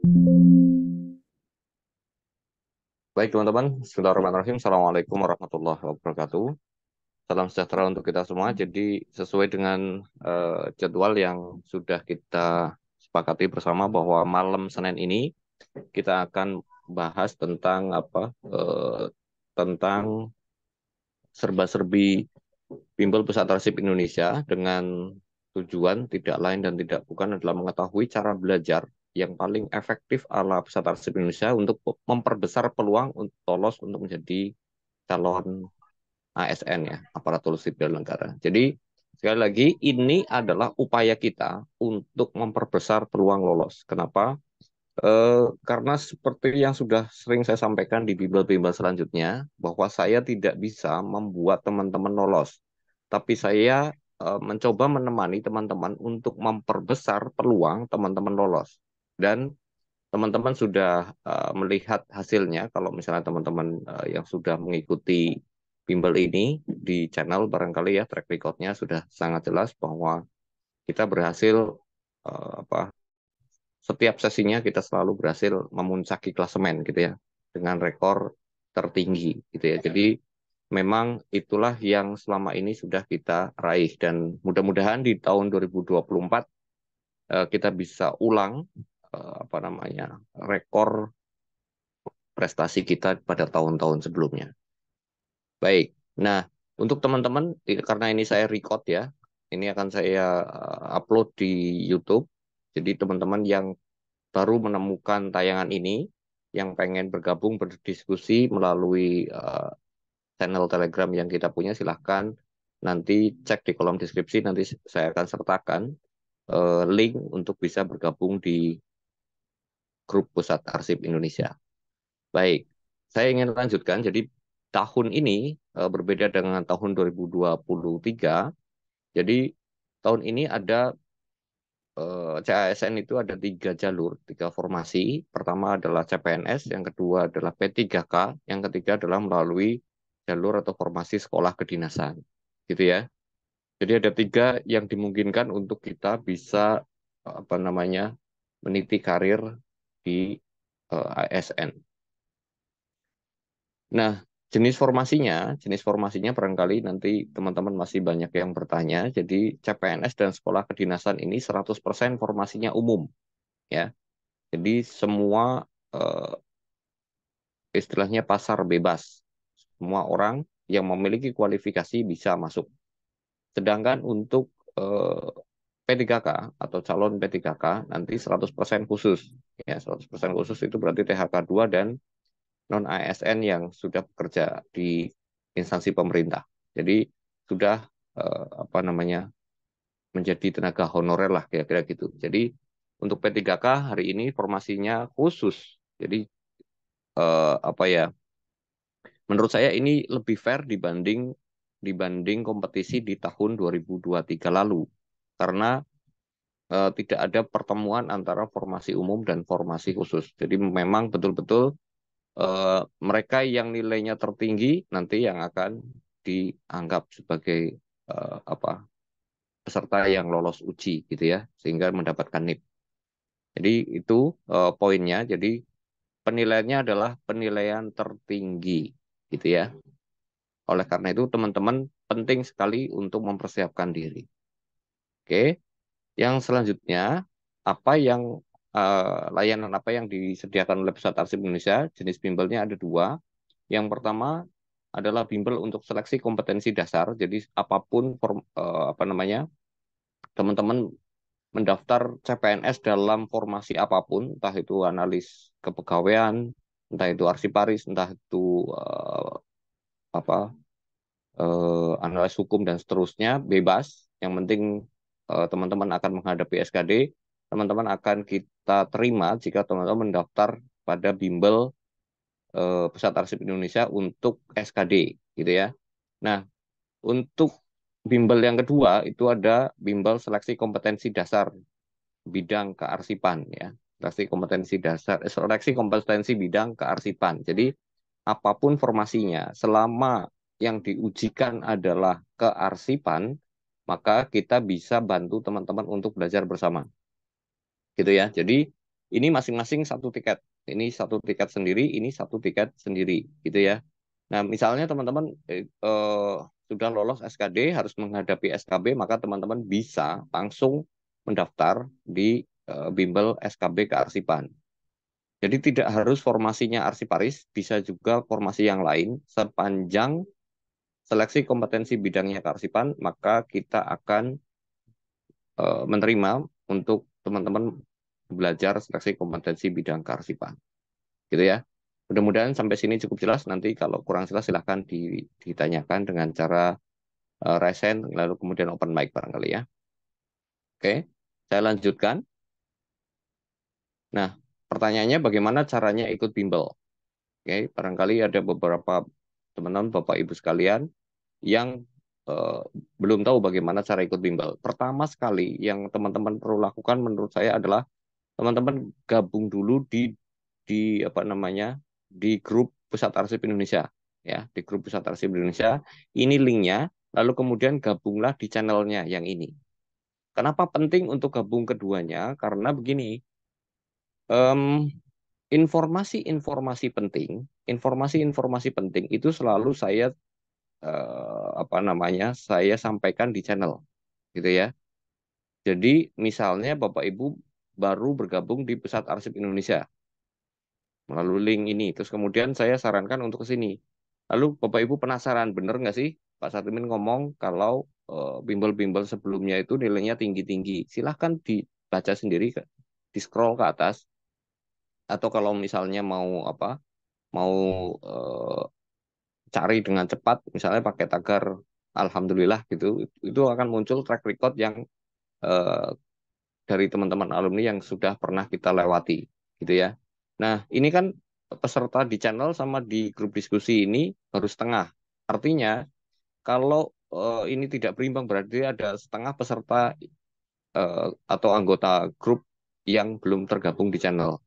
Baik teman-teman, Bismillahirrahmanirrahim. Assalamualaikum warahmatullahi wabarakatuh. Salam sejahtera untuk kita semua. Jadi sesuai dengan jadwal yang sudah kita sepakati bersama bahwa malam Senin ini kita akan bahas tentang tentang serba-serbi Bimbel Pusat Arsip Indonesia dengan tujuan tidak lain dan tidak bukan adalah mengetahui cara belajar yang paling efektif ala Pusat Arsip Indonesia untuk memperbesar peluang untuk lolos untuk menjadi calon ASN ya, aparatur sipil negara. Jadi sekali lagi ini adalah upaya kita untuk memperbesar peluang lolos. Kenapa? Karena seperti yang sudah sering saya sampaikan di bimbel-bimbel selanjutnya, bahwa saya tidak bisa membuat teman-teman lolos, tapi saya mencoba menemani teman-teman untuk memperbesar peluang teman-teman lolos. Dan teman-teman sudah melihat hasilnya, kalau misalnya teman-teman yang sudah mengikuti bimbel ini di channel, barangkali ya track recordnya sudah sangat jelas bahwa kita berhasil apa setiap sesinya kita selalu berhasil memuncaki klasemen gitu ya dengan rekor tertinggi gitu ya. Jadi memang itulah yang selama ini sudah kita raih dan mudah-mudahan di tahun 2024 kita bisa ulang rekor prestasi kita pada tahun-tahun sebelumnya. Baik. Nah, untuk teman-teman karena ini saya record ya, ini akan saya upload di YouTube. Jadi teman-teman yang baru menemukan tayangan ini, yang pengen bergabung berdiskusi melalui channel Telegram yang kita punya, silahkan nanti cek di kolom deskripsi, nanti saya akan sertakan link untuk bisa bergabung di grup Pusat Arsip Indonesia. Baik, saya ingin lanjutkan, jadi tahun ini berbeda dengan tahun 2023, jadi tahun ini ada CASN itu ada 3 jalur, 3 formasi. Pertama adalah CPNS, yang kedua adalah P3K, yang ketiga adalah melalui jalur atau formasi sekolah kedinasan. Gitu ya. Jadi ada 3 yang dimungkinkan untuk kita bisa meniti karir di ASN. Nah, jenis formasinya barangkali nanti teman-teman masih banyak yang bertanya. Jadi CPNS dan sekolah kedinasan ini 100% formasinya umum ya. Jadi semua eh, istilahnya pasar bebas. Semua orang yang memiliki kualifikasi bisa masuk. Sedangkan untuk P3K atau calon P3K nanti 100% khusus. Ya, 100% khusus itu berarti THK 2 dan non ASN yang sudah bekerja di instansi pemerintah. Jadi sudah menjadi tenaga honorer lah kira-kira gitu. Jadi untuk P3K hari ini formasinya khusus. Jadi eh, apa ya? Menurut saya ini lebih fair dibanding dibanding kompetisi di tahun 2023 lalu. Karena tidak ada pertemuan antara formasi umum dan formasi khusus. Jadi memang betul-betul mereka yang nilainya tertinggi nanti yang akan dianggap sebagai apa peserta yang lolos uji gitu ya, sehingga mendapatkan NIP. Jadi itu poinnya. Jadi penilaiannya adalah penilaian tertinggi gitu ya. Oleh karena itu teman-teman penting sekali untuk mempersiapkan diri. Oke, yang selanjutnya layanan apa yang disediakan oleh Pusat Arsip Indonesia? Jenis bimbelnya ada 2. Yang pertama adalah bimbel untuk seleksi kompetensi dasar. Jadi apapun teman-teman mendaftar CPNS dalam formasi apapun, entah itu analis kepegawaian, entah itu arsiparis, entah itu eh, apa analis hukum dan seterusnya, bebas. Yang penting teman-teman akan menghadapi SKD, teman-teman akan kita terima jika teman-teman mendaftar pada bimbel Pusat Arsip Indonesia untuk SKD, gitu ya. Nah, untuk bimbel yang kedua itu ada bimbel seleksi kompetensi dasar bidang kearsipan ya. Seleksi kompetensi bidang kearsipan. Jadi apapun formasinya, selama yang diujikan adalah kearsipan, maka kita bisa bantu teman-teman untuk belajar bersama. Gitu ya. Jadi ini masing-masing satu tiket. Ini satu tiket sendiri, ini satu tiket sendiri, gitu ya. Nah, misalnya teman-teman sudah lolos SKD, harus menghadapi SKB, maka teman-teman bisa langsung mendaftar di bimbel SKB kearsipan. Jadi tidak harus formasinya arsiparis, bisa juga formasi yang lain, sepanjang seleksi kompetensi bidangnya kearsipan, maka kita akan menerima untuk teman-teman belajar seleksi kompetensi bidang kearsipan. Gitu ya. Mudah-mudahan sampai sini cukup jelas. Nanti kalau kurang jelas silahkan ditanyakan dengan cara resen, lalu kemudian open mic barangkali ya. Oke, saya lanjutkan. Nah, pertanyaannya bagaimana caranya ikut bimbel? Oke, barangkali ada beberapa teman-teman, Bapak Ibu sekalian, yang eh, belum tahu bagaimana cara ikut bimbel. Pertama sekali yang teman-teman perlu lakukan menurut saya adalah teman-teman gabung dulu di apa namanya di grup Pusat Arsip Indonesia ya, di grup Pusat Arsip Indonesia. Ini linknya, lalu kemudian gabunglah di channelnya yang ini. Kenapa penting untuk gabung keduanya? Karena begini, em, informasi-informasi penting itu selalu saya apa namanya saya sampaikan di channel, gitu ya. Jadi misalnya Bapak Ibu baru bergabung di Pusat Arsip Indonesia melalui link ini. Terus kemudian saya sarankan untuk ke sini. Lalu Bapak Ibu penasaran, bener nggak sih Pak Satimin ngomong kalau bimbel-bimbel sebelumnya itu nilainya tinggi-tinggi. Silahkan dibaca sendiri, di scroll ke atas. Atau kalau misalnya mau apa, mau eh, cari dengan cepat, misalnya pakai tagar Alhamdulillah gitu, itu akan muncul track record yang eh, dari teman-teman alumni yang sudah pernah kita lewati, gitu ya. Nah, ini kan peserta di channel sama di grup diskusi ini baru setengah. Artinya, kalau ini tidak berimbang, berarti ada setengah peserta atau anggota grup yang belum tergabung di channel.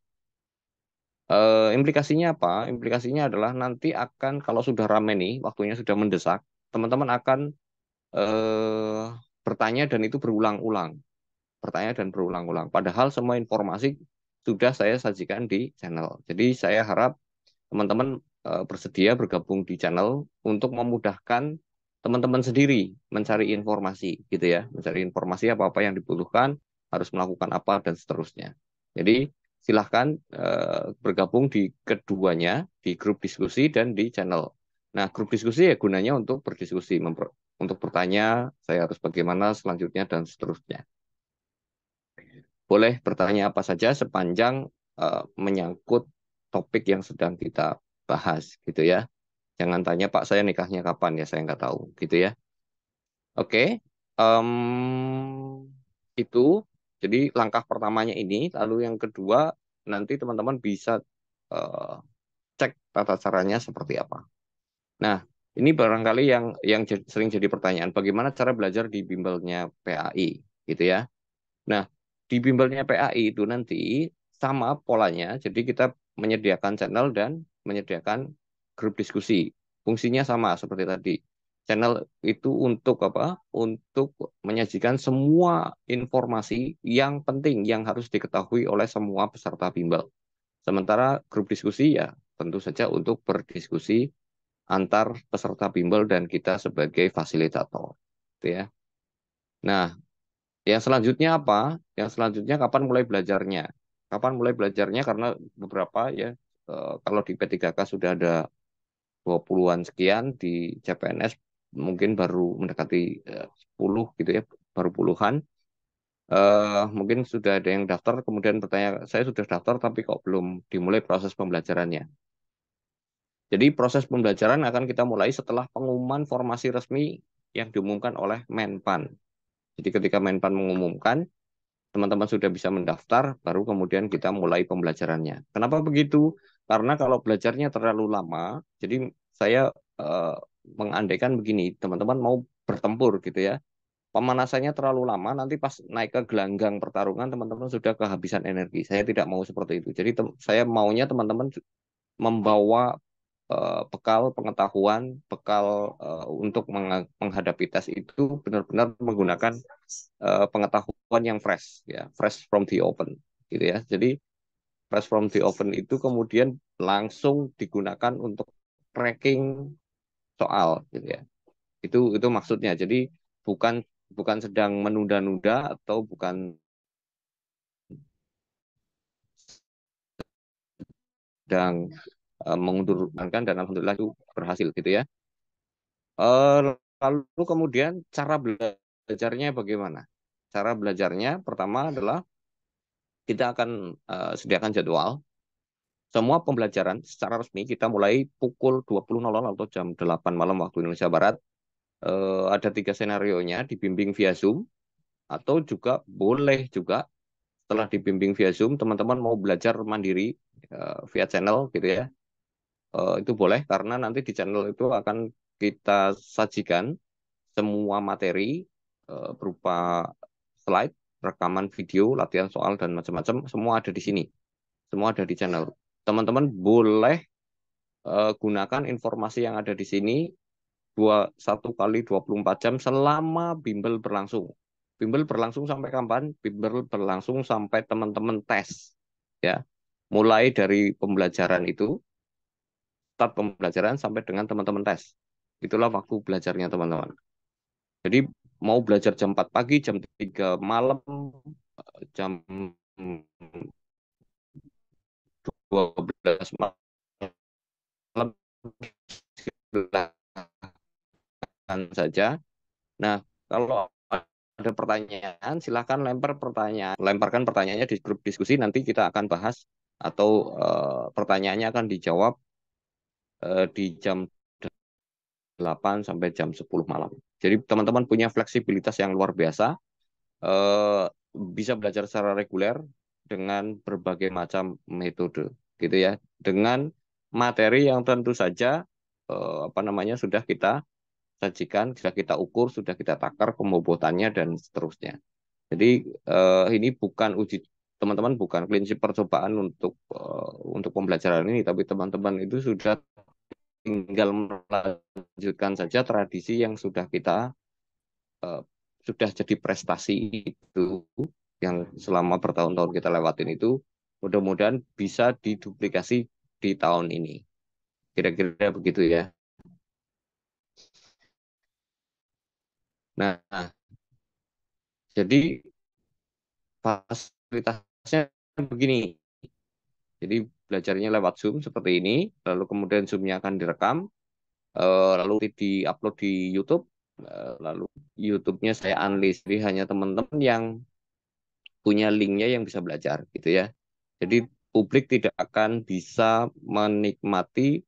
Implikasinya apa? Implikasinya adalah nanti akan, kalau sudah ramai nih, waktunya sudah mendesak, teman-teman akan eh, bertanya dan itu berulang-ulang. Bertanya dan berulang-ulang. Padahal semua informasi sudah saya sajikan di channel. Jadi saya harap teman-teman bersedia bergabung di channel untuk memudahkan teman-teman sendiri mencari informasi, gitu ya. Mencari informasi apa-apa yang dibutuhkan, harus melakukan apa dan seterusnya. Jadi silahkan bergabung di keduanya, di grup diskusi dan di channel. Nah, grup diskusi ya gunanya untuk berdiskusi, untuk bertanya, saya harus bagaimana selanjutnya dan seterusnya. Boleh bertanya apa saja sepanjang menyangkut topik yang sedang kita bahas, gitu ya. Jangan tanya Pak saya nikahnya kapan ya, saya nggak tahu, gitu ya. Oke, itu jadi langkah pertamanya ini. Lalu yang kedua nanti teman-teman bisa eh, cek tata caranya seperti apa. Nah, ini barangkali yang sering jadi pertanyaan, bagaimana cara belajar di bimbelnya PAI, gitu ya. Nah, di bimbelnya PAI itu nanti sama polanya, jadi kita menyediakan channel dan menyediakan grup diskusi. Fungsinya sama seperti tadi. Channel itu untuk apa? Untuk menyajikan semua informasi yang penting yang harus diketahui oleh semua peserta bimbel. Sementara grup diskusi ya tentu saja untuk berdiskusi antar peserta bimbel dan kita sebagai fasilitator. Gitu ya. Nah, yang selanjutnya apa? Yang selanjutnya kapan mulai belajarnya? Kapan mulai belajarnya? Karena beberapa ya, kalau di P3K sudah ada 20-an sekian, di CPNS mungkin baru mendekati 10 gitu ya, baru puluhan. Mungkin sudah ada yang daftar, kemudian bertanya, saya sudah daftar tapi kok belum dimulai proses pembelajarannya. Jadi proses pembelajaran akan kita mulai setelah pengumuman formasi resmi yang diumumkan oleh Menpan. Jadi ketika Menpan mengumumkan, teman-teman sudah bisa mendaftar, baru kemudian kita mulai pembelajarannya. Kenapa begitu? Karena kalau belajarnya terlalu lama, jadi saya eh, mengandaikan begini, teman-teman mau bertempur gitu ya, pemanasannya terlalu lama, nanti pas naik ke gelanggang pertarungan, teman-teman sudah kehabisan energi. Saya tidak mau seperti itu. Jadi saya maunya teman-teman membawa bekal pengetahuan, bekal untuk menghadapi tes itu benar-benar menggunakan pengetahuan yang fresh, ya, fresh from the open, gitu ya. Jadi fresh from the oven itu kemudian langsung digunakan untuk tracking soal gitu ya. Itu maksudnya. Jadi bukan bukan sedang menunda-nunda atau bukan sedang mengundurkan dan alhamdulillah itu berhasil gitu ya. Eh, Lalu kemudian cara belajarnya bagaimana? Cara belajarnya pertama adalah kita akan sediakan jadwal. Semua pembelajaran secara resmi kita mulai pukul 20.00 atau jam 8 malam waktu Indonesia Barat. Ada tiga skenario-nya, dibimbing via Zoom, atau juga boleh juga setelah dibimbing via Zoom, teman-teman mau belajar mandiri via channel gitu ya. Itu boleh karena nanti di channel itu akan kita sajikan semua materi berupa slide, rekaman video, latihan soal, dan macam-macam. Semua ada di sini. Semua ada di channel. Teman-teman boleh gunakan informasi yang ada di sini 1 kali 24 jam selama bimbel berlangsung. Bimbel berlangsung sampai kapan? Bimbel berlangsung sampai teman-teman tes. Ya, mulai dari pembelajaran itu, start pembelajaran sampai dengan teman-teman tes. Itulah waktu belajarnya teman-teman. Jadi mau belajar jam 4 pagi, jam 3 malam, jam 12 malam, silakan saja. Nah, kalau ada pertanyaan, silakan lemparkan pertanyaannya di grup diskusi, nanti kita akan bahas atau pertanyaannya akan dijawab di jam 8 sampai jam 10 malam. Jadi teman-teman punya fleksibilitas yang luar biasa, eh, bisa belajar secara reguler dengan berbagai macam metode, gitu ya. Dengan materi yang tentu saja apa namanya sudah kita sajikan, sudah kita ukur, sudah kita takar pembobotannya dan seterusnya. Jadi ini bukan uji teman-teman bukan prinsip percobaan untuk pembelajaran ini, tapi teman-teman itu sudah tinggal melanjutkan saja tradisi yang sudah kita eh, sudah jadi prestasi itu yang selama bertahun-tahun kita lewatin itu mudah-mudahan bisa diduplikasi di tahun ini. Kira-kira begitu ya. Nah, jadi fasilitasnya begini. Jadi belajarnya lewat Zoom seperti ini, lalu kemudian Zoom-nya akan direkam, lalu di-upload di YouTube, lalu YouTube-nya saya unlist. Jadi hanya teman-teman yang punya linknya yang bisa belajar gitu ya. Jadi publik tidak akan bisa menikmati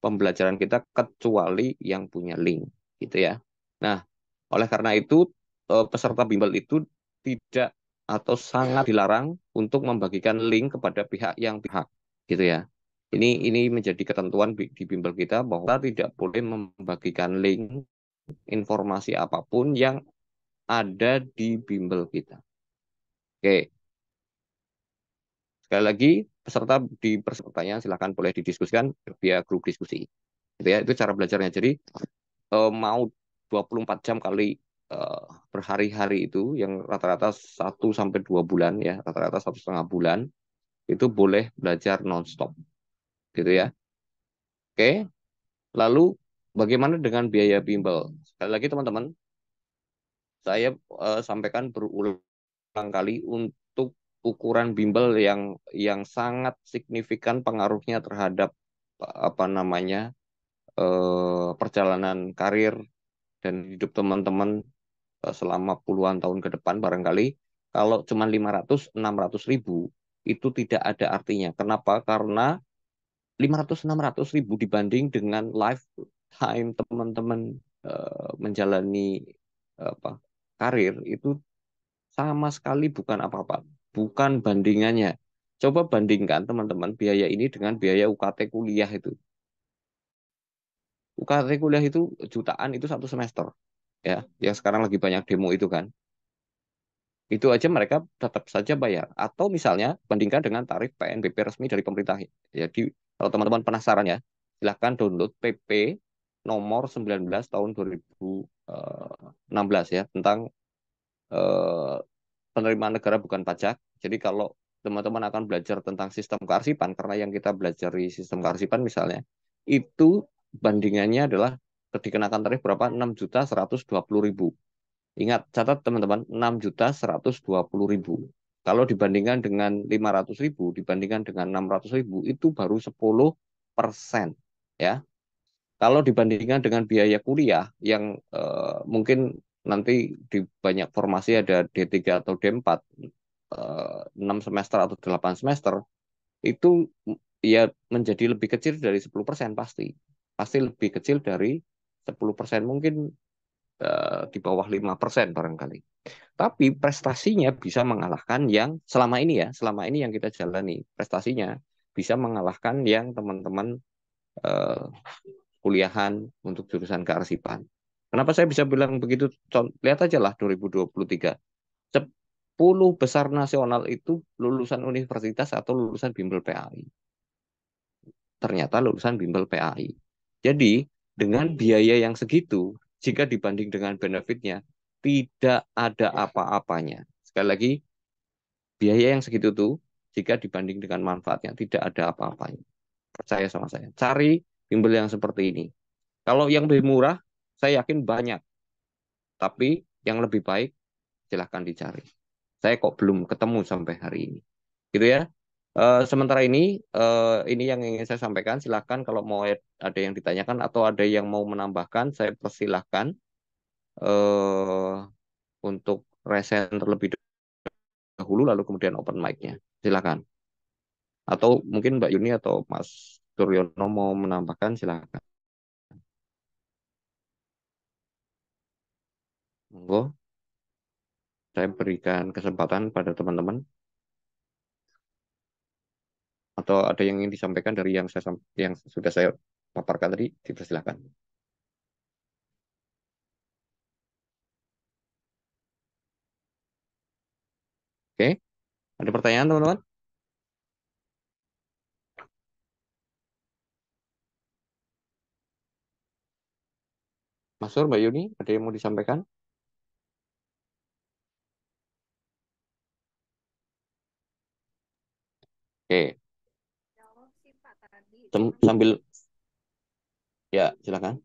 pembelajaran kita kecuali yang punya link gitu ya. Nah, oleh karena itu peserta bimbel itu tidak atau sangat dilarang untuk membagikan link kepada pihak yang pihak gitu ya. Ini menjadi ketentuan di bimbel kita bahwa kita tidak boleh membagikan link informasi apapun yang ada di bimbel kita. Oke, sekali lagi peserta di pertanyaan silakan boleh didiskusikan via grup diskusi. Gitu ya, itu cara belajarnya. Jadi mau 24 jam kali eh, berhari-hari itu yang rata-rata 1 sampai 2 bulan ya, rata-rata 1,5 bulan itu boleh belajar nonstop gitu ya. Oke, lalu bagaimana dengan biaya bimbel? Sekali lagi teman-teman, saya sampaikan berulang kali untuk ukuran bimbel yang sangat signifikan pengaruhnya terhadap apa namanya perjalanan karir dan hidup teman-teman selama puluhan tahun ke depan barangkali kalau cuma 500-600 ribu itu tidak ada artinya. Kenapa? Karena 500-600 ribu dibanding dengan lifetime teman-teman menjalani apa karir itu sama sekali bukan apa-apa, bukan bandingannya. Coba bandingkan teman-teman biaya ini dengan biaya UKT kuliah itu. UKT kuliah itu jutaan itu 1 semester ya, yang sekarang lagi banyak demo itu kan. Itu aja mereka tetap saja bayar. Atau misalnya bandingkan dengan tarif PNBP resmi dari pemerintah. Jadi kalau teman-teman penasaran ya, silahkan download PP nomor 19 tahun 2016 ya tentang eh, penerimaan negara bukan pajak. Jadi kalau teman-teman akan belajar tentang sistem kearsipan, karena yang kita belajar di sistem kearsipan misalnya, itu bandingannya adalah dikenakan tarif berapa? 6.120.000. Ingat, catat teman-teman, 6.120.000. Kalau dibandingkan dengan 500.000, dibandingkan dengan 600.000, itu baru 10%. Ya, kalau dibandingkan dengan biaya kuliah yang mungkin nanti di banyak formasi ada D3 atau D4, 6 semester atau 8 semester, itu ya menjadi lebih kecil dari 10% pasti. Pasti lebih kecil dari 10%, mungkin di bawah 5% barangkali. Tapi prestasinya bisa mengalahkan yang selama ini ya, selama ini yang kita jalani, prestasinya bisa mengalahkan yang teman-teman eh, kuliahan untuk jurusan kearsipan. Kenapa saya bisa bilang begitu? Lihat aja lah 2023. 10 besar nasional itu lulusan universitas atau lulusan bimbel PAI. Ternyata lulusan bimbel PAI. Jadi dengan biaya yang segitu, jika dibanding dengan benefitnya, tidak ada apa-apanya. Sekali lagi, biaya yang segitu tuh, jika dibanding dengan manfaatnya, tidak ada apa-apanya. Percaya sama saya. Cari bimbel yang seperti ini. Kalau yang lebih murah, saya yakin banyak. Tapi yang lebih baik, silahkan dicari. Saya kok belum ketemu sampai hari ini. Gitu ya. Sementara ini yang ingin saya sampaikan. Silahkan kalau mau ada yang ditanyakan atau ada yang mau menambahkan, saya persilahkan eh, untuk resen terlebih dahulu, lalu kemudian open mic-nya. Silakan. Atau mungkin Mbak Yuni atau Mas Suryono mau menambahkan, silakan. Monggo, saya berikan kesempatan pada teman-teman. Atau ada yang ingin disampaikan dari yang sudah saya paparkan tadi, dipersilakan. Oke, ada pertanyaan teman-teman? Mas Sur, Mbak Yuni, ada yang mau disampaikan? Oke, Jawab sih Pak tadi, cuman sambil ya silakan.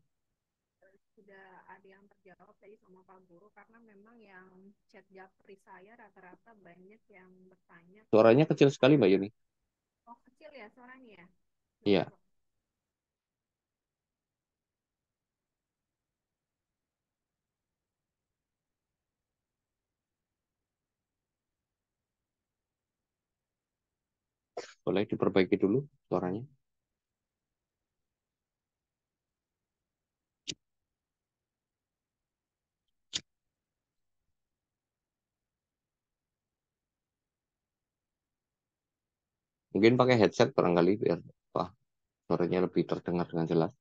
sudah ada yang terjawab tadi sama Pak Guru karena memang yang chat japri saya rata-rata banyak yang bertanya Suaranya kecil sekali Mbak Yuni. oh kecil ya suaranya ya. Iya, boleh diperbaiki dulu suaranya. Mungkin pakai headset barangkali biar wah, suaranya lebih terdengar dengan jelas.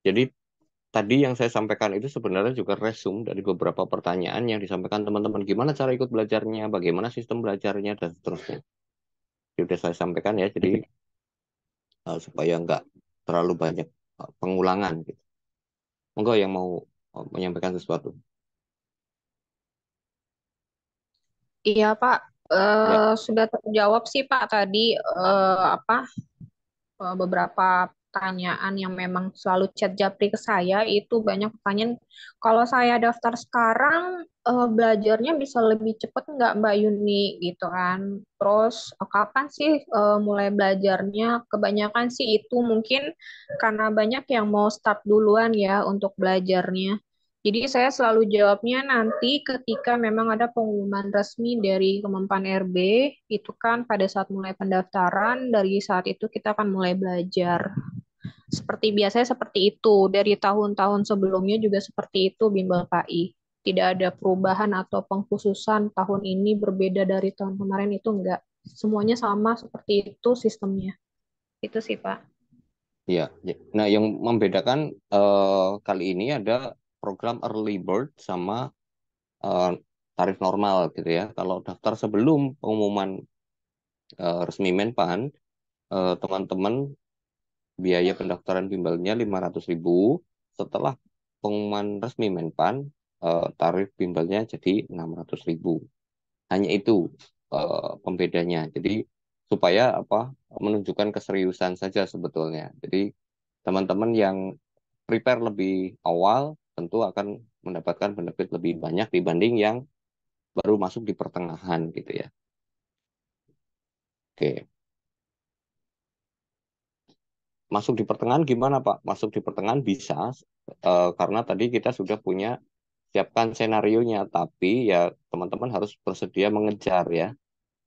Jadi tadi yang saya sampaikan itu sebenarnya juga resume dari beberapa pertanyaan yang disampaikan teman-teman. Gimana cara ikut belajarnya, bagaimana sistem belajarnya, dan seterusnya. Sudah saya sampaikan ya, jadi supaya nggak terlalu banyak pengulangan gitu. Monggo yang mau menyampaikan sesuatu. Iya Pak, Ya, sudah terjawab sih Pak tadi apa beberapa pertanyaan yang memang selalu chat japri ke saya itu banyak pertanyaan. Kalau saya daftar sekarang belajarnya bisa lebih cepat nggak Mbak Yuni gitu kan? Terus kapan sih mulai belajarnya? Kebanyakan sih itu mungkin karena banyak yang mau start duluan ya untuk belajarnya. Jadi saya selalu jawabnya nanti ketika memang ada pengumuman resmi dari Kemenpan RB, itu kan pada saat mulai pendaftaran, dari saat itu kita akan mulai belajar. Seperti biasanya seperti itu, dari tahun-tahun sebelumnya juga seperti itu Bimbel KI. Tidak ada perubahan atau pengkhususan tahun ini berbeda dari tahun kemarin itu enggak. Semuanya sama seperti itu sistemnya. Itu sih Pak. ya, ya. Nah, yang membedakan kali ini ada program early bird sama eh, tarif normal gitu ya. Kalau daftar sebelum pengumuman resmi Menpan, teman-teman biaya pendaftaran bimbelnya 500.000. Setelah pengumuman resmi Menpan, tarif bimbelnya jadi 600.000. Hanya itu pembedanya. Jadi supaya apa, menunjukkan keseriusan saja sebetulnya. Jadi teman-teman yang prepare lebih awal tentu akan mendapatkan benefit lebih banyak dibanding yang baru masuk di pertengahan gitu ya. Oke, masuk di pertengahan gimana Pak? Masuk di pertengahan bisa karena tadi kita sudah punya siapkan senarionya, tapi ya teman-teman harus bersedia mengejar ya,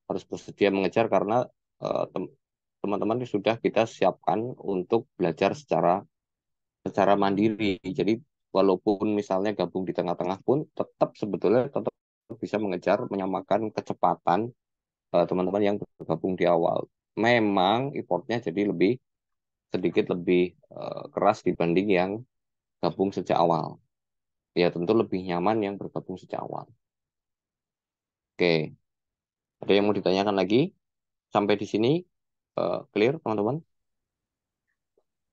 harus bersedia mengejar karena eh, tem- teman-teman sudah kita siapkan untuk belajar secara mandiri. Jadi walaupun misalnya gabung di tengah-tengah pun tetap sebetulnya tetap bisa mengejar menyamakan kecepatan teman-teman yang bergabung di awal. Memang effortnya jadi sedikit lebih keras dibanding yang gabung sejak awal. Ya tentu lebih nyaman yang bergabung sejak awal. Oke, ada yang mau ditanyakan lagi? Sampai di sini clear teman-teman?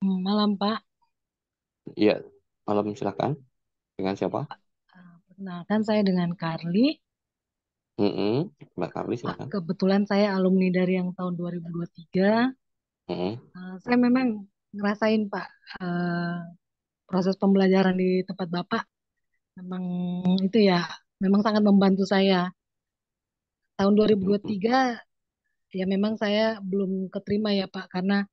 Malam Pak. Iya, malam silakan. Dengan siapa? Perkenalkan saya dengan Carly. Mm-mm. Mbak Karli Pak, silakan. kebetulan saya alumni dari yang tahun 2023. Mm-mm. Saya memang ngerasain Pak, eh, proses pembelajaran di tempat Bapak memang itu ya, memang sangat membantu saya. Tahun Mm-mm. 2023 ya memang saya belum keterima ya Pak, karena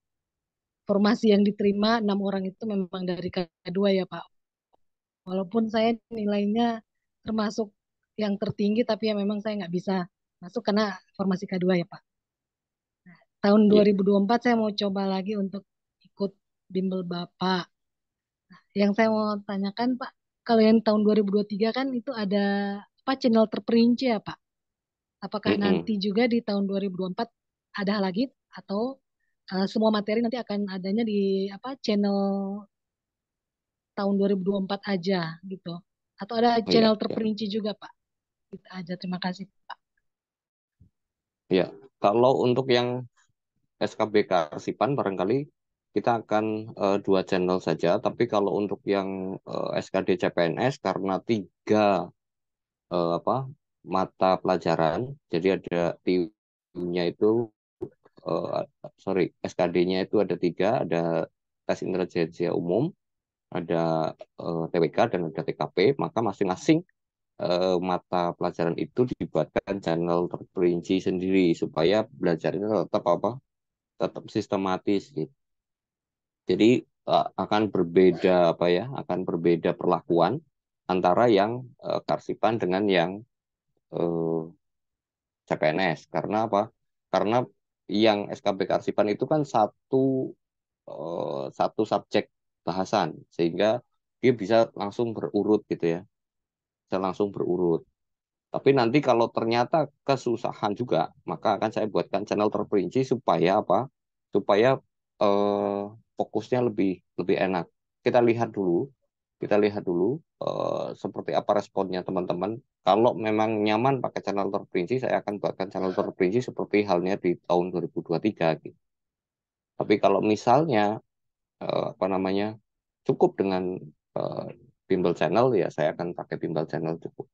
formasi yang diterima 6 orang itu memang dari K2 ya Pak. Walaupun saya nilainya termasuk yang tertinggi, tapi ya memang saya nggak bisa masuk karena formasi K2 ya Pak. Tahun Iya. 2024 saya mau coba lagi untuk ikut bimbel Bapak. Yang saya mau tanyakan Pak, kalau yang tahun 2023 kan itu ada apa, channel terperinci ya Pak? Apakah Mm-mm. nanti juga di tahun 2024 ada lagi, atau semua materi nanti akan adanya di apa, channel tahun 2024 aja gitu? Atau ada Oh iya, channel ya. terperinci juga Pak? Itu aja, terima kasih Pak. Ya, kalau untuk yang SKB Karsipan barangkali kita akan dua channel saja, tapi kalau untuk yang SKD CPNS karena tiga apa mata pelajaran, jadi ada TIU-nya itu sorry SKD-nya itu ada tiga, ada tes intelijensia umum, ada TWK dan ada TKP, maka masing-masing mata pelajaran itu dibuatkan channel terperinci sendiri supaya belajarnya tetap apa tetap sistematis gitu. Jadi akan berbeda apa ya, akan berbeda perlakuan antara yang Karsipan dengan yang eh, CPNS. Karena apa? Karena yang SKB Karsipan itu kan satu subjek bahasan sehingga dia bisa langsung berurut gitu ya, bisa langsung berurut. Tapi nanti kalau ternyata kesusahan juga, maka akan saya buatkan channel terperinci supaya apa? Supaya eh, fokusnya lebih lebih enak. Kita lihat dulu, kita lihat dulu seperti apa responnya teman-teman. Kalau memang nyaman pakai channel terperinci, saya akan buatkan channel terperinci seperti halnya di tahun 2023 gitu. Tapi kalau misalnya apa namanya cukup dengan eh, bimbel channel, ya saya akan pakai bimbel channel cukup.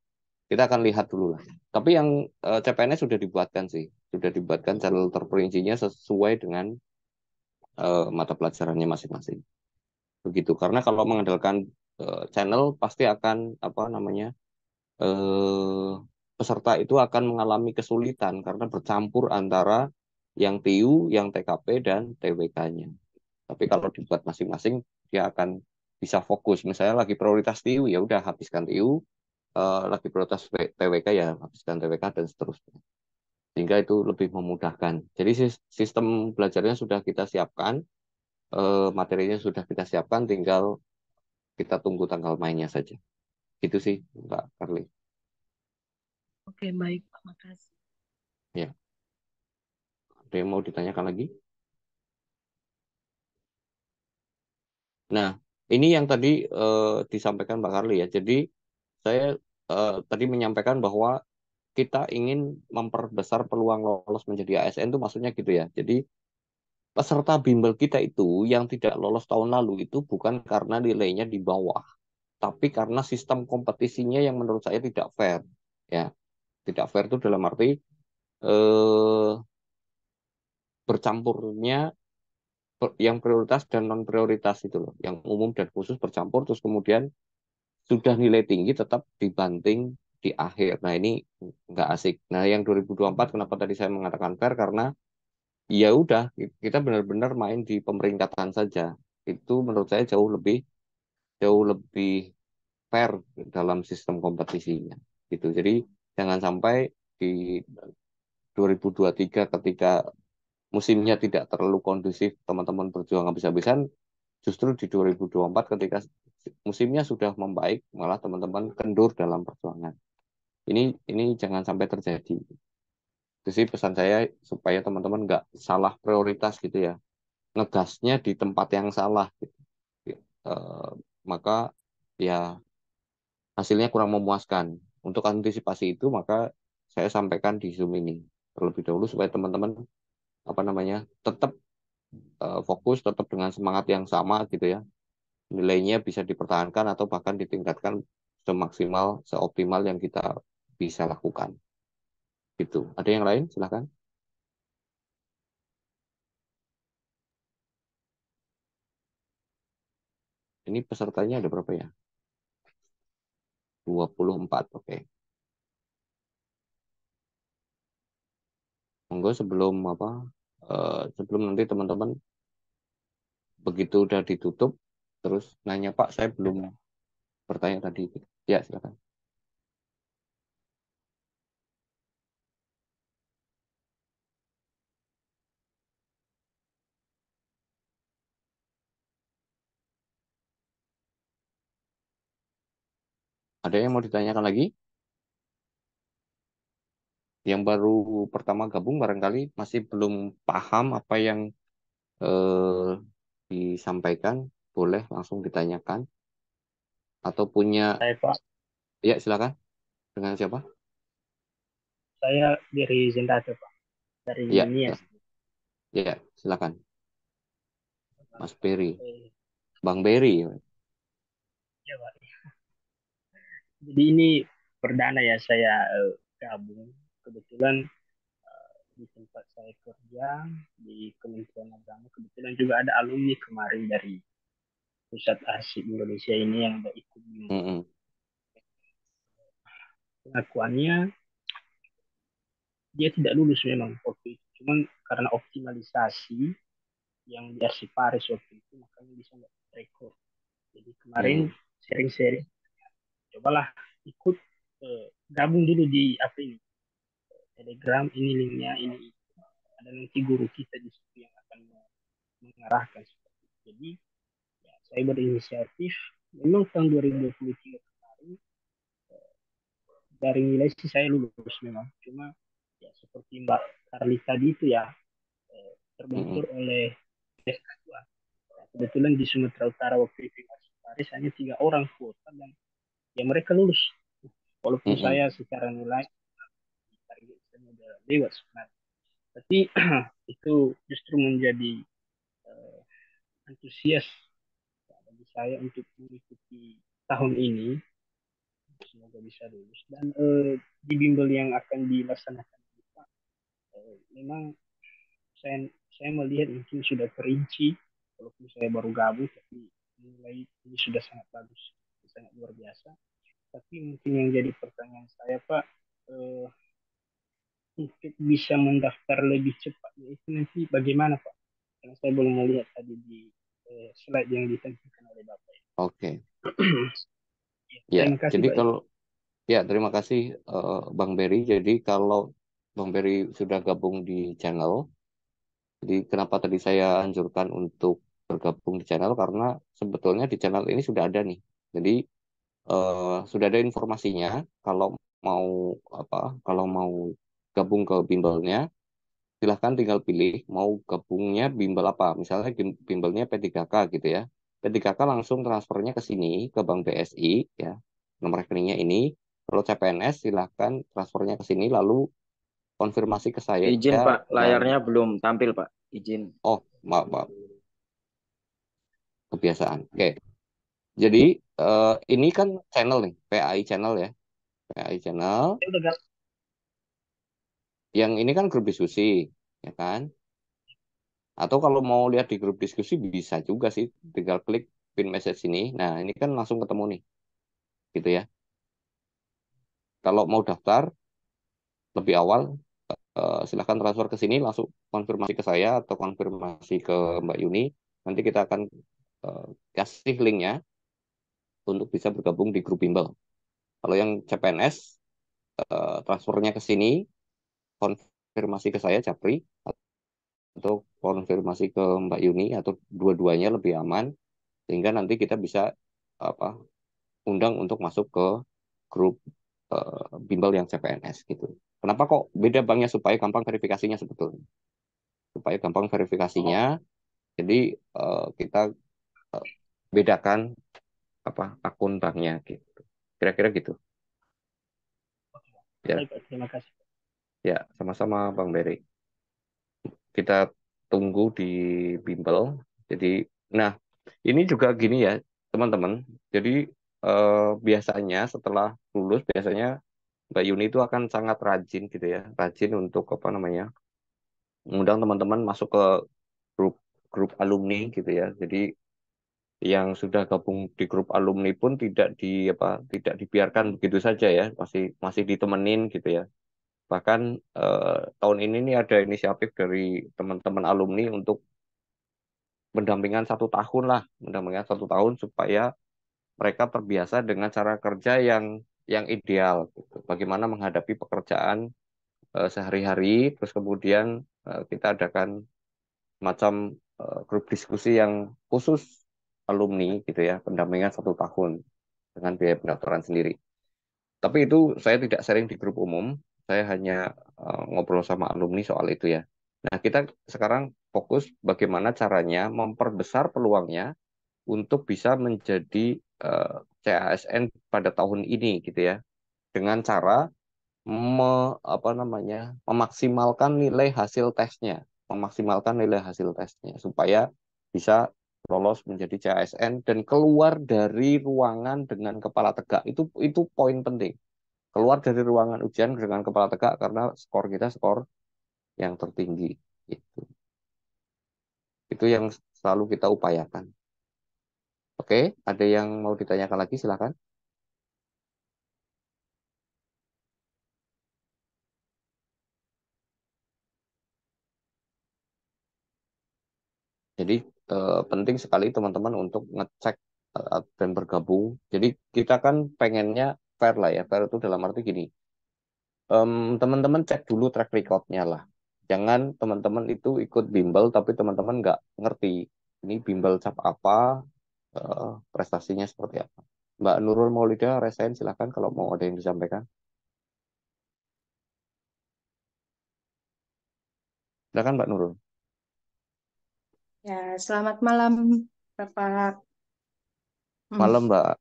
Kita akan lihat dulu lah. Tapi yang CPNS sudah dibuatkan sih, sudah dibuatkan channel terperincinya sesuai dengan mata pelajarannya masing-masing. Begitu. Karena kalau mengandalkan channel pasti akan apa namanya eh, peserta itu akan mengalami kesulitan karena bercampur antara yang TIU, yang TKP dan TWK-nya. Tapi kalau dibuat masing-masing, dia akan bisa fokus. Misalnya lagi prioritas TIU, ya udah habiskan TIU, lagi prioritas TWK ya habiskan TWK dan seterusnya. Sehingga itu lebih memudahkan. Jadi sistem belajarnya sudah kita siapkan, materinya sudah kita siapkan, tinggal kita tunggu tanggal mainnya saja. Gitu sih, Mbak Carly. Oke, baik Pak, makasih. Ya, ada yang mau ditanyakan lagi? Nah, ini yang tadi disampaikan Mbak Carly ya. Jadi saya tadi menyampaikan bahwa kita ingin memperbesar peluang lolos menjadi ASN itu maksudnya gitu ya. Jadi peserta bimbel kita itu yang tidak lolos tahun lalu itu bukan karena nilainya di bawah, tapi karena sistem kompetisinya yang menurut saya tidak fair. Ya, tidak fair itu dalam arti eh, bercampurnya yang prioritas dan non prioritas itu loh, yang umum dan khusus bercampur, terus kemudian sudah nilai tinggi tetap dibanting di akhir. Nah ini nggak asik. Nah yang 2024 kenapa tadi saya mengatakan fair karena ya udah kita benar-benar main di pemeringkatan saja. Itu menurut saya jauh lebih fair dalam sistem kompetisinya gitu. Jadi jangan sampai di 2023 ketika musimnya tidak terlalu kondusif, teman-teman berjuang habis-habisan, justru di 2024 ketika musimnya sudah membaik, malah teman-teman kendur dalam perjuangan. Ini jangan sampai terjadi. Itu sih pesan saya supaya teman-teman nggak salah prioritas gitu ya. Ngegasnya di tempat yang salah gitu. Eh, maka ya hasilnya kurang memuaskan. Untuk antisipasi itu maka saya sampaikan di Zoom ini terlebih dahulu supaya teman-teman apa namanya tetap fokus, tetap dengan semangat yang sama gitu ya. Nilainya bisa dipertahankan atau bahkan ditingkatkan semaksimal, seoptimal yang kita bisa lakukan. Gitu. Ada yang lain? Silakan. Ini pesertanya ada berapa ya? 24. Oke. Monggo sebelum sebelum nanti teman-teman begitu udah ditutup terus nanya Pak, saya belum bertanya tadi. Ya, silakan. Ada yang mau ditanyakan lagi? Yang baru pertama gabung barangkali masih belum paham apa yang eh, disampaikan, boleh langsung ditanyakan atau punya. Saya Pak, Ya, silakan. Dengan siapa? saya dari Zentrate Pak, dari Ya, Nias. ya, silakan. Mas Berry, Eh, Bang Berry. ya Pak. Jadi ini perdana ya saya gabung. Kebetulan di tempat saya kerja di Kementerian Agama, kebetulan juga ada alumni kemarin dari Pusat Arsip Indonesia ini yang udah ikut bimbel. Mm-mm. Pengakuannya dia tidak lulus memang waktu itu. Cuman karena optimalisasi yang di Arsiparis waktu itu makanya bisa rekor. Jadi kemarin Mm-mm. sharing-sharing, cobalah ikut gabung dulu di apa ini Telegram, ini linknya ini ada nanti guru kita di situ yang akan mengarahkan seperti itu. Jadi ya, saya berinisiatif memang tahun 2023 kemarin dari nilai sih saya lulus memang, cuma ya seperti Mbak Karli tadi itu ya Mm-mm. terbentur oleh ya, kebetulan di Sumatera Utara waktu itu Paris hanya 3 orang kuota dan ya mereka lulus walaupun Mm-mm. saya secara nilai target saya udah lewat sebenarnya, tapi itu justru menjadi uh, antusias bagi saya untuk mengikuti tahun ini, semoga bisa lulus dan di bimbel yang akan dilaksanakan kita, memang saya melihat mungkin sudah terinci walaupun saya baru gabung tapi nilai ini sudah sangat bagus, sangat luar biasa. Tapi mungkin yang jadi pertanyaan saya Pak, eh, untuk bisa mendaftar lebih cepat itu nanti bagaimana Pak? Karena saya belum melihat tadi di slide yang ditentukan oleh Bapak. Oke. Ya, Ya, terima kasih jadi Pak. kalau ya terima kasih Bang Berry. Jadi kalau Bang Berry sudah gabung di channel, jadi kenapa tadi saya anjurkan untuk bergabung di channel karena sebetulnya di channel ini sudah ada nih. Jadi sudah ada informasinya kalau mau apa kalau mau gabung ke bimbelnya silahkan tinggal pilih mau gabungnya bimbel apa misalnya bimbelnya P3K gitu ya, P3K langsung transfernya ke sini ke Bank BSI ya, nomor rekeningnya ini. Kalau CPNS silahkan transfernya ke sini lalu konfirmasi ke saya Izin Pak, dan layarnya belum tampil Pak. Izin. oh maaf, maaf, kebiasaan. Oke, jadi ini kan channel nih, PAI channel ya, PAI channel. Saya udah Yang ini kan grup diskusi, ya kan? Atau kalau mau lihat di grup diskusi bisa juga sih, tinggal klik pin message ini. Nah, ini kan langsung ketemu nih, gitu ya. Kalau mau daftar lebih awal, silahkan transfer ke sini, langsung konfirmasi ke saya atau konfirmasi ke Mbak Yuni. Nanti kita akan eh, kasih linknya untuk bisa bergabung di grup bimbel. Kalau yang CPNS, transfernya ke sini, konfirmasi ke saya, Japri, atau konfirmasi ke Mbak Yuni, atau dua-duanya lebih aman, sehingga nanti kita bisa apa undang untuk masuk ke grup bimbel yang CPNS gitu. Kenapa kok beda banknya? Supaya gampang verifikasinya sebetulnya. Supaya gampang verifikasinya, jadi kita eh, bedakan apa akun banknya gitu. Kira-kira gitu. Ya, baik, Pak. Terima kasih. ya, sama-sama Bang Beri. Kita tunggu di bimbel. Jadi, nah, ini juga gini ya, teman-teman. Jadi biasanya setelah lulus, biasanya Mbak Yuni itu akan sangat rajin gitu ya, rajin untuk apa namanya, mengundang teman-teman masuk ke grup grup alumni gitu ya. Jadi yang sudah gabung di grup alumni pun tidak dibiarkan begitu saja ya, masih masih ditemenin gitu ya. Bahkan tahun ini nih ada inisiatif dari teman-teman alumni untuk mendampingan 1 tahun supaya mereka terbiasa dengan cara kerja yang ideal gitu. Bagaimana menghadapi pekerjaan sehari-hari, terus kemudian kita adakan macam grup diskusi yang khusus alumni gitu ya, pendampingan 1 tahun dengan biaya pendaftaran sendiri. Tapi itu saya tidak sharing di grup umum, saya hanya ngobrol sama alumni soal itu ya. Nah, kita sekarang fokus bagaimana caranya memperbesar peluangnya untuk bisa menjadi CASN pada tahun ini gitu ya, dengan cara apa namanya, memaksimalkan nilai hasil tesnya supaya bisa lolos menjadi CASN dan keluar dari ruangan dengan kepala tegak. Itu poin penting. Keluar dari ruangan ujian dengan kepala tegak karena skor kita skor yang tertinggi. Itu, itu yang selalu kita upayakan. Oke, ada yang mau ditanyakan lagi? Silakan. Jadi penting sekali teman-teman untuk ngecek dan bergabung. Jadi kita kan pengennya fair lah ya. Fair itu dalam arti gini, teman-teman cek dulu track recordnya lah. Jangan teman-teman itu ikut bimbel tapi teman-teman nggak ngerti ini bimbel cap apa, prestasinya seperti apa. Mbak Nurul Maulida, resign silakan kalau mau ada yang disampaikan. Silakan Mbak Nurul. Ya, selamat malam, Bapak. Hmm. Malam Mbak,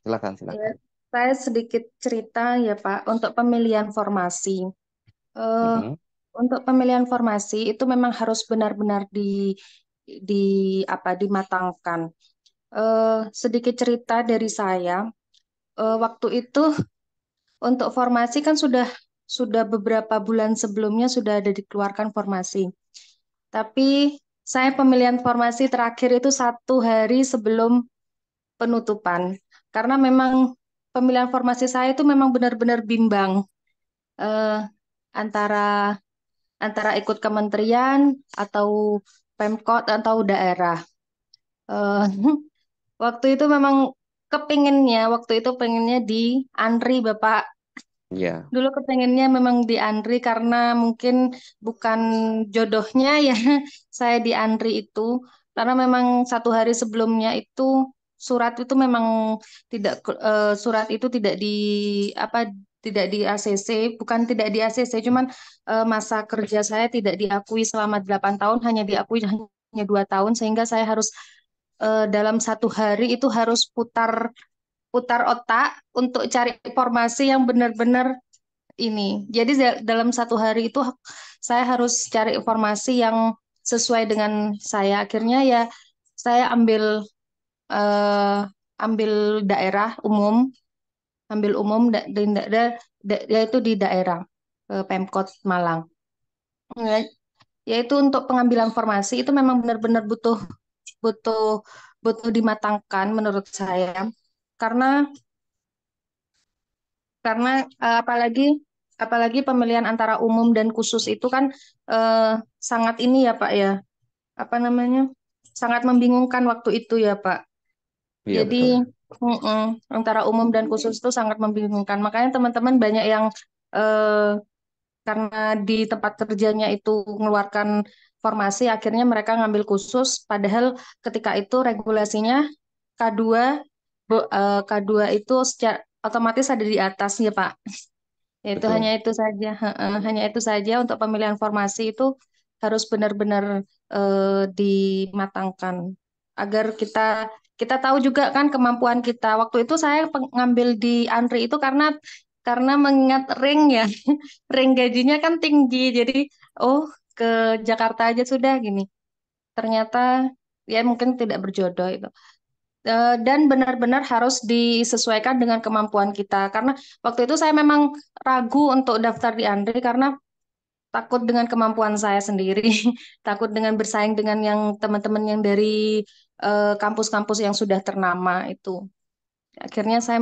silakan Ya, silakan. saya sedikit cerita ya, Pak, untuk pemilihan formasi. Eh, Mm-mm. untuk pemilihan formasi itu memang harus benar-benar di dimatangkan. Sedikit cerita dari saya. Waktu itu untuk formasi kan sudah beberapa bulan sebelumnya sudah ada dikeluarkan formasi. Tapi saya pemilihan formasi terakhir itu 1 hari sebelum penutupan. Karena memang pemilihan formasi saya itu memang benar-benar bimbang eh, antara antara ikut kementerian atau Pemkot atau daerah. Eh, waktu itu memang waktu itu pengennya di Andri, Bapak. Ya, Dulu kepengennya memang di Andri karena mungkin bukan jodohnya ya saya di Andri itu. Karena memang 1 hari sebelumnya itu surat itu memang surat itu tidak di apa tidak di ACC, bukan tidak di ACC, cuman masa kerja saya tidak diakui selama 8 tahun, hanya diakui hanya 2 tahun, sehingga saya harus dalam 1 hari itu harus putar putar otak untuk cari informasi yang benar-benar ini. Jadi dalam 1 hari itu saya harus cari informasi yang sesuai dengan saya. Akhirnya ya saya eh, ambil daerah umum, ambil umum yaitu di daerah Pemkot Malang. Ya, yaitu untuk pengambilan formasi itu memang benar-benar butuh butuh dimatangkan menurut saya. Karena karena apalagi apalagi pemilihan antara umum dan khusus itu kan sangat ini ya Pak ya, apa namanya? Sangat membingungkan waktu itu ya Pak. Iya Jadi betul. antara umum dan khusus itu sangat membingungkan. Makanya teman-teman banyak yang eh, karena di tempat kerjanya itu mengeluarkan formasi, akhirnya mereka ngambil khusus. Padahal ketika itu regulasinya K2 K2 itu secara otomatis ada di atas ya Pak. Itu hanya Betul. itu saja, hanya itu saja untuk pemilihan formasi itu harus benar-benar dimatangkan agar kita kita tahu juga kan kemampuan kita. Waktu itu saya ngambil di ANRI itu karena mengingat ring ya, ring gajinya kan tinggi, jadi oh ke Jakarta aja sudah gini. Ternyata ya mungkin tidak berjodoh itu. Dan benar-benar harus disesuaikan dengan kemampuan kita. Karena waktu itu saya memang ragu untuk daftar di Andri karena takut dengan kemampuan saya sendiri, takut dengan bersaing dengan yang teman-teman yang dari kampus-kampus yang sudah ternama itu. Akhirnya saya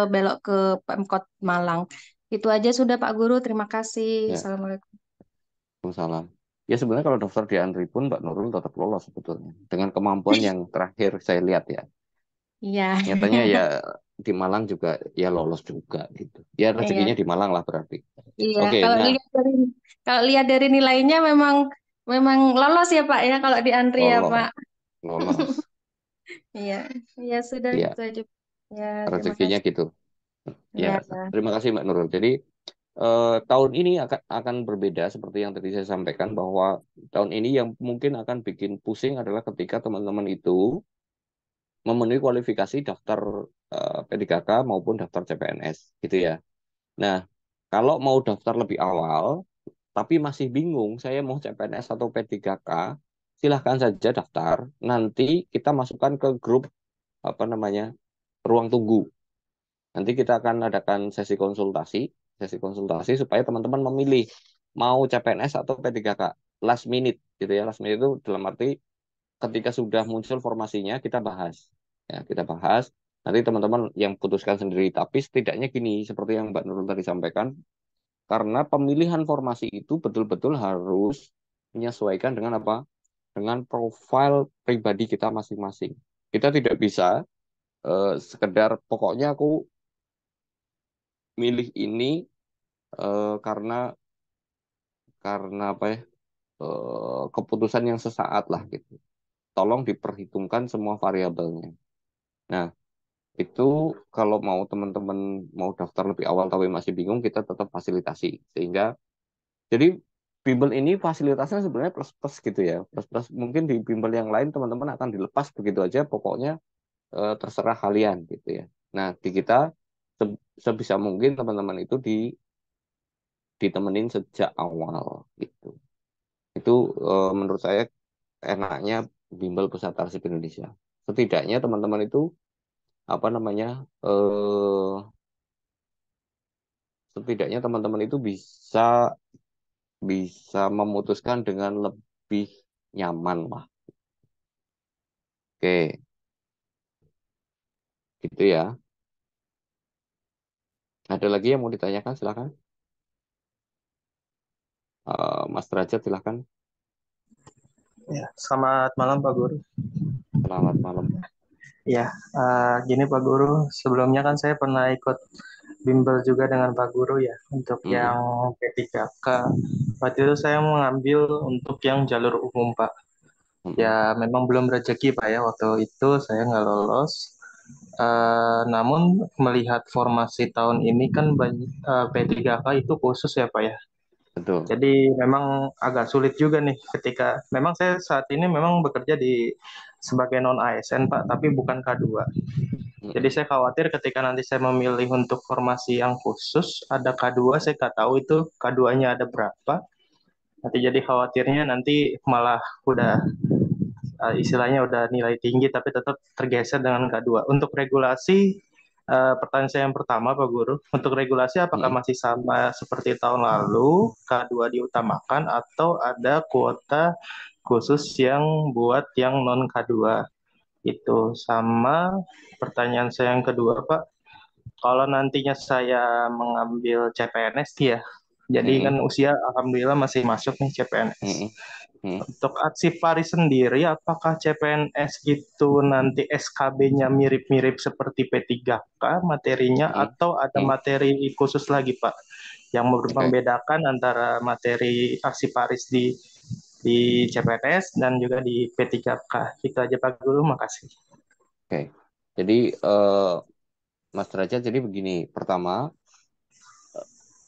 belok ke Pemkot Malang. Itu aja sudah Pak Guru. Terima kasih. Ya, Assalamualaikum. salam. Ya sebenarnya kalau daftar di Andri pun Mbak Nurul tetap lolos sebetulnya. Dengan kemampuan yang terakhir saya lihat ya. Iya, Nyatanya ya di Malang juga ya lolos juga gitu. Ya iya, rezekinya di Malang lah berarti. iya. Oke, nah Kalau lihat dari nilainya memang memang lolos ya Pak ya kalau di Andri ya lolos, Pak. lolos. Iya, iya sudah Ya itu aja. Ya, terima rezekinya kasih. gitu. Ya, Ya, terima kasih Mbak Nurul. Jadi tahun ini akan berbeda seperti yang tadi saya sampaikan bahwa tahun ini yang mungkin akan bikin pusing adalah ketika teman-teman itu memenuhi kualifikasi daftar P3K maupun daftar CPNS gitu ya. Nah, kalau mau daftar lebih awal tapi masih bingung saya mau CPNS atau P3K, silahkan saja daftar. Nanti kita masukkan ke grup apa namanya ruang tunggu. Nanti kita akan adakan sesi konsultasi supaya teman-teman memilih mau CPNS atau P3K. Last minute gitu ya. Last minute itu dalam arti ketika sudah muncul formasinya kita bahas. Ya, kita bahas. Nanti teman-teman yang putuskan sendiri. Tapi setidaknya gini, seperti yang Mbak Nurul tadi sampaikan, karena pemilihan formasi itu betul-betul harus menyesuaikan dengan apa? Dengan profil pribadi kita masing-masing. Kita tidak bisa sekedar pokoknya aku milih ini karena apa ya keputusan yang sesaat lah gitu. Tolong diperhitungkan semua variabelnya. Nah, itu kalau mau teman-teman mau daftar lebih awal tapi masih bingung, kita tetap fasilitasi. Sehingga jadi bimbel ini fasilitasnya sebenarnya plus-plus gitu ya. Plus-plus mungkin di bimbel yang lain teman-teman akan dilepas begitu aja, pokoknya terserah kalian gitu ya. Nah, di kita sebisa mungkin teman-teman itu ditemenin sejak awal gitu. Itu menurut saya enaknya bimbel Pusat Arsip Indonesia. Setidaknya teman-teman itu apa namanya setidaknya teman-teman itu bisa bisa memutuskan dengan lebih nyaman lah. Oke, gitu ya. Ada lagi yang mau ditanyakan? Silakan. Mas Derajat, silakan. Ya, selamat malam Pak Guru. Selamat malam. Ya, gini Pak Guru, sebelumnya kan saya pernah ikut bimbel juga dengan Pak Guru ya, untuk Mm-mm. yang P3K. Waktu itu saya mengambil untuk yang jalur umum Pak. Mm-mm. Ya, memang belum rezeki Pak ya, waktu itu saya nggak lolos. Namun melihat formasi tahun ini kan P3K itu khusus ya Pak ya. Betul. Jadi memang agak sulit juga nih ketika memang saya saat ini memang bekerja di sebagai non ASN Pak, tapi bukan K2. Jadi Mm-mm. saya khawatir ketika nanti saya memilih untuk formasi yang khusus ada K2, saya nggak tahu itu K2-nya ada berapa. Nanti jadi khawatirnya nanti malah udah istilahnya udah nilai tinggi tapi tetap tergeser dengan K2. Untuk regulasi, pertanyaan saya yang pertama Pak Guru, untuk regulasi apakah Mm-mm. masih sama seperti tahun lalu, K2 diutamakan atau ada kuota khusus yang buat yang non K2? Itu sama pertanyaan saya yang kedua Pak, kalau nantinya saya mengambil CPNS ya, jadi kan Mm-mm. usia alhamdulillah masih masuk nih CPNS. Mm-mm. Mm. Untuk Atsipari sendiri, apakah CPNS itu nanti SKB-nya mirip-mirip seperti P3K materinya Mm. atau ada Mm. materi khusus lagi Pak yang Oke. membedakan antara materi Aksiparis di CPNS dan juga di P3K? Itu aja Pak Guru, makasih. Oke. Jadi Mas Derajat, jadi begini. Pertama,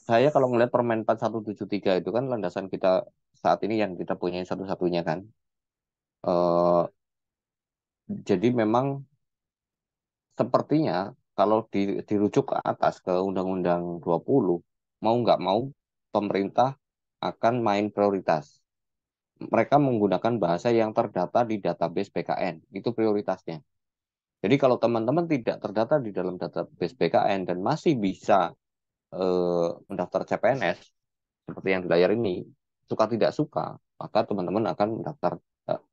saya kalau melihat Permen 4173 itu kan landasan kita saat ini yang kita punya satu-satunya kan. Eh, jadi memang sepertinya kalau dirujuk ke atas ke Undang-Undang 20, mau nggak mau pemerintah akan main prioritas. Mereka menggunakan bahasa yang terdata di database BKN. Itu prioritasnya. Jadi kalau teman-teman tidak terdata di dalam database BKN dan masih bisa mendaftar CPNS seperti yang di layar ini, suka tidak suka, maka teman-teman akan mendaftar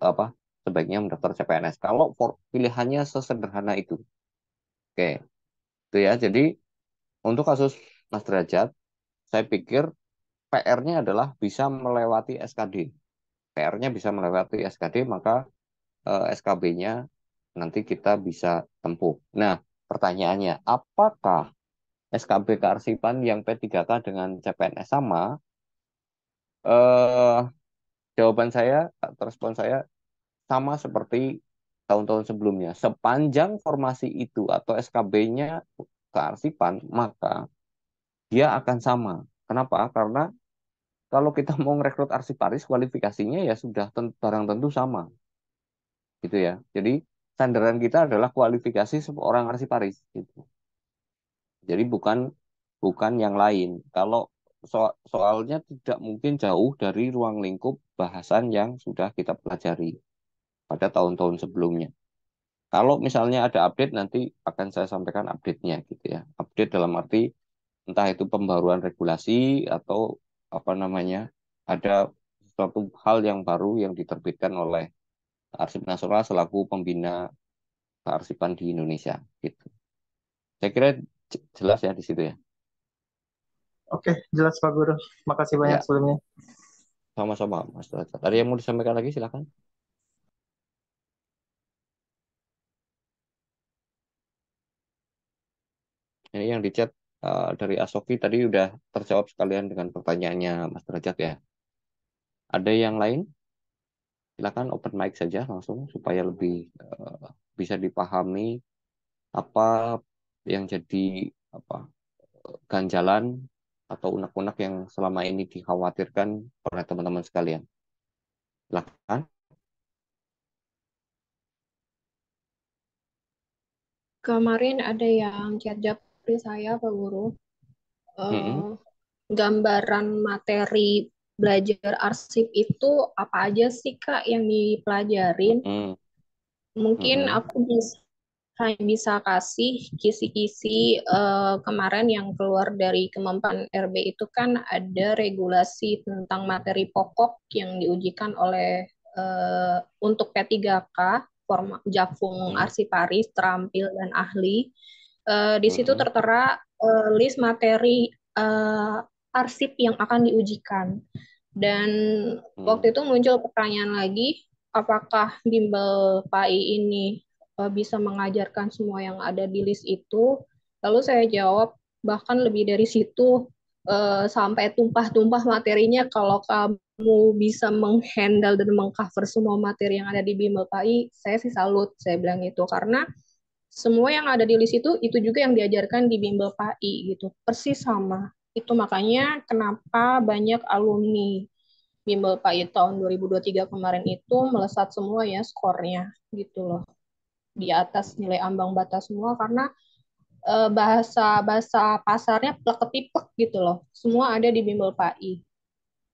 apa sebaiknya mendaftar CPNS. Kalau pilihannya sesederhana itu, oke, itu ya. Jadi untuk kasus Mas Derajat, saya pikir PR-nya adalah bisa melewati SKD. PR-nya bisa melewati SKD, maka SKB-nya nanti kita bisa tempuh. Nah, pertanyaannya, apakah SKB kearsipan yang P3K dengan CPNS sama? Eh, jawaban saya, atau respon saya, sama seperti tahun-tahun sebelumnya. Sepanjang formasi itu atau SKB-nya kearsipan, maka dia akan sama. Kenapa? Karena kalau kita mau merekrut arsiparis, kualifikasinya ya sudah barang tentu sama, gitu ya. Jadi sandaran kita adalah kualifikasi seorang arsiparis, gitu. Jadi bukan bukan yang lain. Kalau soalnya tidak mungkin jauh dari ruang lingkup bahasan yang sudah kita pelajari pada tahun-tahun sebelumnya. Kalau misalnya ada update nanti akan saya sampaikan update-nya gitu ya. Update dalam arti entah itu pembaruan regulasi atau apa namanya ada suatu hal yang baru yang diterbitkan oleh Arsip Nasional selaku pembina kearsipan di Indonesia gitu. Saya kira jelas ya di situ ya. Oke, jelas Pak Guru. Makasih banyak Ya, sebelumnya. sama-sama Mas Derajat. Ada yang mau disampaikan lagi silakan. Ini yang di chat dari Asoki tadi udah terjawab sekalian dengan pertanyaannya Mas Derajat ya. Ada yang lain? Silakan open mic saja langsung supaya lebih bisa dipahami apa yang jadi apa ganjalan atau unek-unek yang selama ini dikhawatirkan oleh teman-teman sekalian. Silakan. Kemarin ada yang chat japri saya, Pak Guru. Mm-mm. Eh, Gambaran materi belajar arsip itu apa aja sih, Kak, yang dipelajarin? Mm-mm. Mungkin Mm-mm. aku bisa kasih kisi-kisi kemarin yang keluar dari Kemenpan RB itu kan ada regulasi tentang materi pokok yang diujikan oleh untuk P3K, Jafung Mm-mm. Arsiparis, terampil dan ahli. Di situ Mm-mm. tertera list materi eh, arsip yang akan diujikan. Dan waktu Mm. itu muncul pertanyaan lagi, apakah bimbel PAI ini bisa mengajarkan semua yang ada di list itu? Lalu saya jawab, bahkan lebih dari situ, sampai tumpah-tumpah materinya, kalau kamu bisa menghandle dan mengcover semua materi yang ada di bimbel PAI, saya sih salut, saya bilang itu. Karena semua yang ada di list itu juga yang diajarkan di bimbel PAI gitu, persis sama. Itu makanya kenapa banyak alumni bimbel PAI tahun 2023 kemarin itu melesat semua ya skornya gitu loh, di atas nilai ambang batas semua, karena bahasa bahasa pasarnya plek-ketiplek gitu loh, semua ada di bimbel PAI.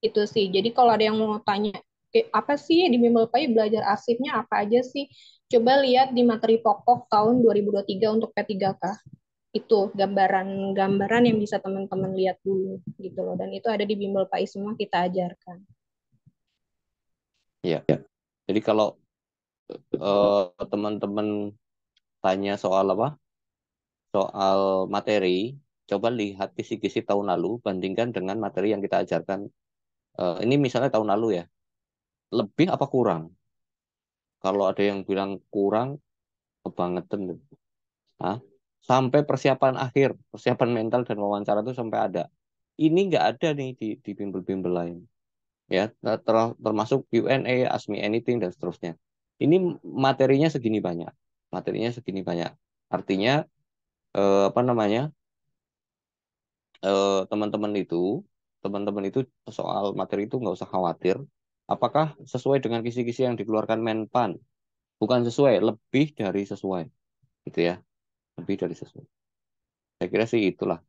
Itu sih. Jadi kalau ada yang mau tanya, apa sih di Bimbel Pay belajar arsipnya apa aja sih? Coba lihat di materi pokok tahun 2023 untuk P3K. Itu gambaran-gambaran yang bisa teman-teman lihat dulu gitu loh. Dan itu ada di Bimbel Pay semua kita ajarkan. Ya. Jadi kalau teman-teman tanya soal apa? Soal materi, coba lihat kisi-kisi tahun lalu, bandingkan dengan materi yang kita ajarkan. Ini misalnya tahun lalu ya, lebih apa kurang? Kalau ada yang bilang kurang, kebangetan. Hah? Sampai persiapan akhir, persiapan mental dan wawancara itu sampai ada. Ini nggak ada nih di bimbel-bimbel lain. Ya, termasuk Q&A, Ask Me Anything, dan seterusnya. Ini materinya segini banyak. Materinya segini banyak. Artinya, apa namanya, teman-teman teman-teman itu soal materi itu nggak usah khawatir. Apakah sesuai dengan kisi-kisi yang dikeluarkan Menpan? Bukan sesuai, lebih dari sesuai, gitu ya, lebih dari sesuai. Saya kira sih itulah,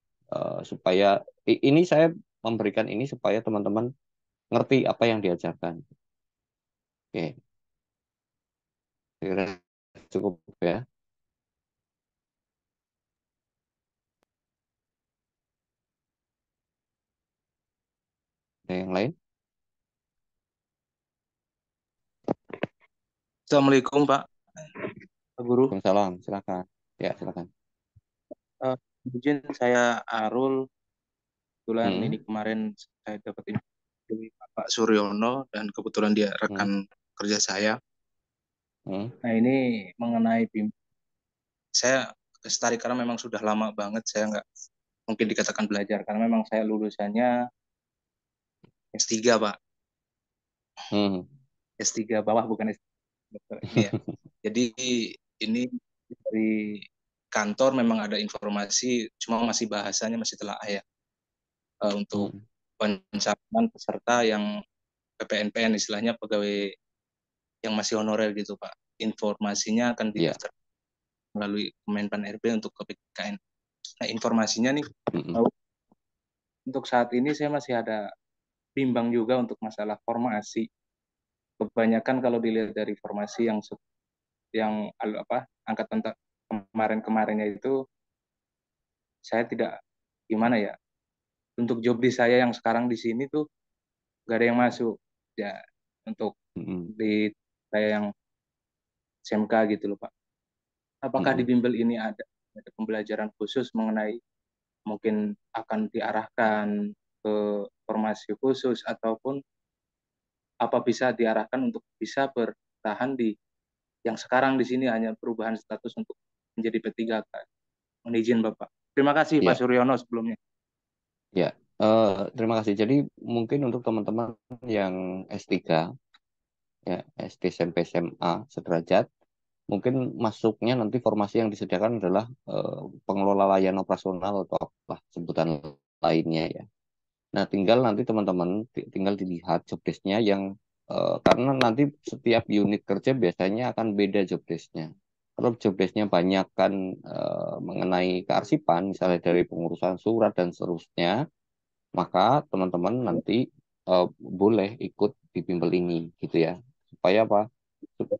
supaya ini saya memberikan ini supaya teman-teman ngerti apa yang diajarkan. Oke, saya kira cukup ya. Ada yang lain? Assalamualaikum Pak Guru. Waalaikumsalam, silakan. Ya, silakan. Eh, izin saya Arul. Kebetulan ini Hmm, kemarin saya dapat info dari Pak Suryono dan kebetulan dia hmm, rekan kerja saya. hmm, Nah ini mengenai saya tertarik karena memang sudah lama banget saya nggak mungkin dikatakan belajar karena memang saya lulusannya S3 Pak. hmm. S3 bawah bukan S3 ini ya. Jadi ini dari kantor memang ada informasi, cuma masih bahasanya masih telah ya, untuk Hmm, pencalonan peserta yang PPNPN istilahnya pegawai yang masih honorer gitu Pak. Informasinya akan ya. didaftar melalui Kemenpan RB untuk ke PKN. Nah informasinya nih, Hmm, untuk saat ini saya masih ada bimbang juga untuk masalah formasi. Kebanyakan kalau dilihat dari formasi yang apa angkatan kemarin-kemarinnya itu saya tidak gimana ya, untuk job di saya yang sekarang di sini tuh gak ada yang masuk ya, untuk hmm, di saya yang SMK gitu loh Pak. Apakah di hmm. bimbel ini ada pembelajaran khusus mengenai mungkin akan diarahkan ke formasi khusus ataupun apa bisa diarahkan untuk bisa bertahan di yang sekarang di sini hanya perubahan status untuk menjadi P3K. Mohon izin Bapak. Terima kasih Pak Ya, Suryono sebelumnya. ya. Terima kasih. Jadi mungkin untuk teman-teman yang S3, ya, SD, SMP, SMA, sederajat, mungkin masuknya nanti formasi yang disediakan adalah pengelola layanan operasional atau apa sebutan lainnya ya. Nah, tinggal nanti teman-teman tinggal dilihat job desk-nya yang karena nanti setiap unit kerja biasanya akan beda job desk-nya. Kalau job desk-nya banyak kan mengenai kearsipan, misalnya dari pengurusan surat dan seterusnya, maka teman-teman nanti boleh ikut di bimbel ini gitu ya. Supaya apa?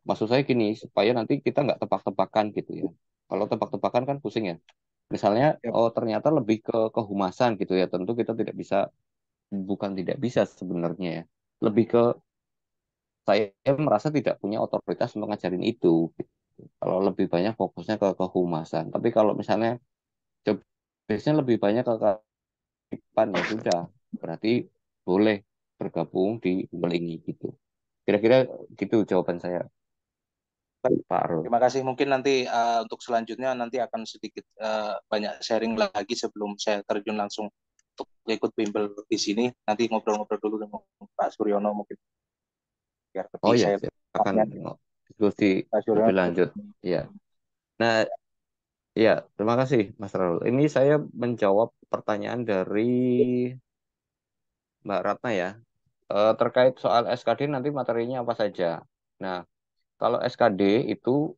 Maksud saya gini, supaya nanti kita nggak tebak-tebakan gitu ya. Kalau tebak-tebakan kan pusing ya. Misalnya, Ya, oh ternyata lebih ke kehumasan gitu ya. Tentu kita tidak bisa, bukan tidak bisa sebenarnya ya. Lebih ke saya merasa tidak punya otoritas untuk ngajarin itu. Gitu. Kalau lebih banyak fokusnya ke kehumasan. Tapi kalau misalnya job desk-nya lebih banyak ke kearifan ya sudah. Berarti boleh bergabung di bimbel ini gitu. Kira-kira gitu jawaban saya, Pak Arul. terima kasih. Mungkin nanti untuk selanjutnya nanti akan sedikit banyak sharing lagi sebelum saya terjun langsung untuk ikut bimbel di sini. Nanti ngobrol-ngobrol dulu dengan Pak Suryono mungkin biar Oh lebih ya, saya akan tanya diskusi Pak lebih Suryono. lanjut. Ya, nah, ya, terima kasih, Mas Raul. Ini saya menjawab pertanyaan dari Mbak Ratna ya. Terkait soal SKD nanti materinya apa saja. Nah, kalau SKD itu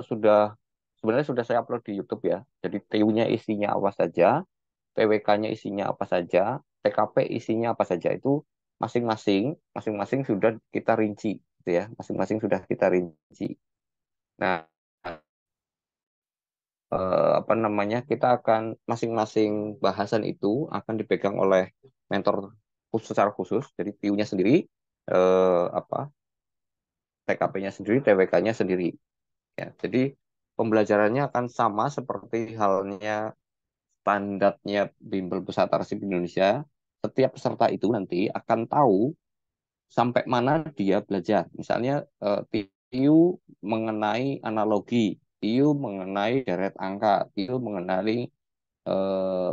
sudah sebenarnya sudah saya upload di YouTube ya. Jadi TU-nya isinya apa saja, TWK-nya isinya apa saja, TKP isinya apa saja itu masing-masing sudah kita rinci, gitu ya. Masing-masing sudah kita rinci. Nah, apa namanya? Kita akan masing-masing bahasan itu akan dipegang oleh mentor khusus secara khusus. Jadi PU-nya sendiri, apa TKP-nya sendiri, TWK-nya sendiri. Ya, jadi pembelajarannya akan sama seperti halnya standarnya Bimbel Pusat Arsip Indonesia. Setiap peserta itu nanti akan tahu sampai mana dia belajar. Misalnya TIU mengenai analogi, TIU mengenai deret angka, TIU mengenai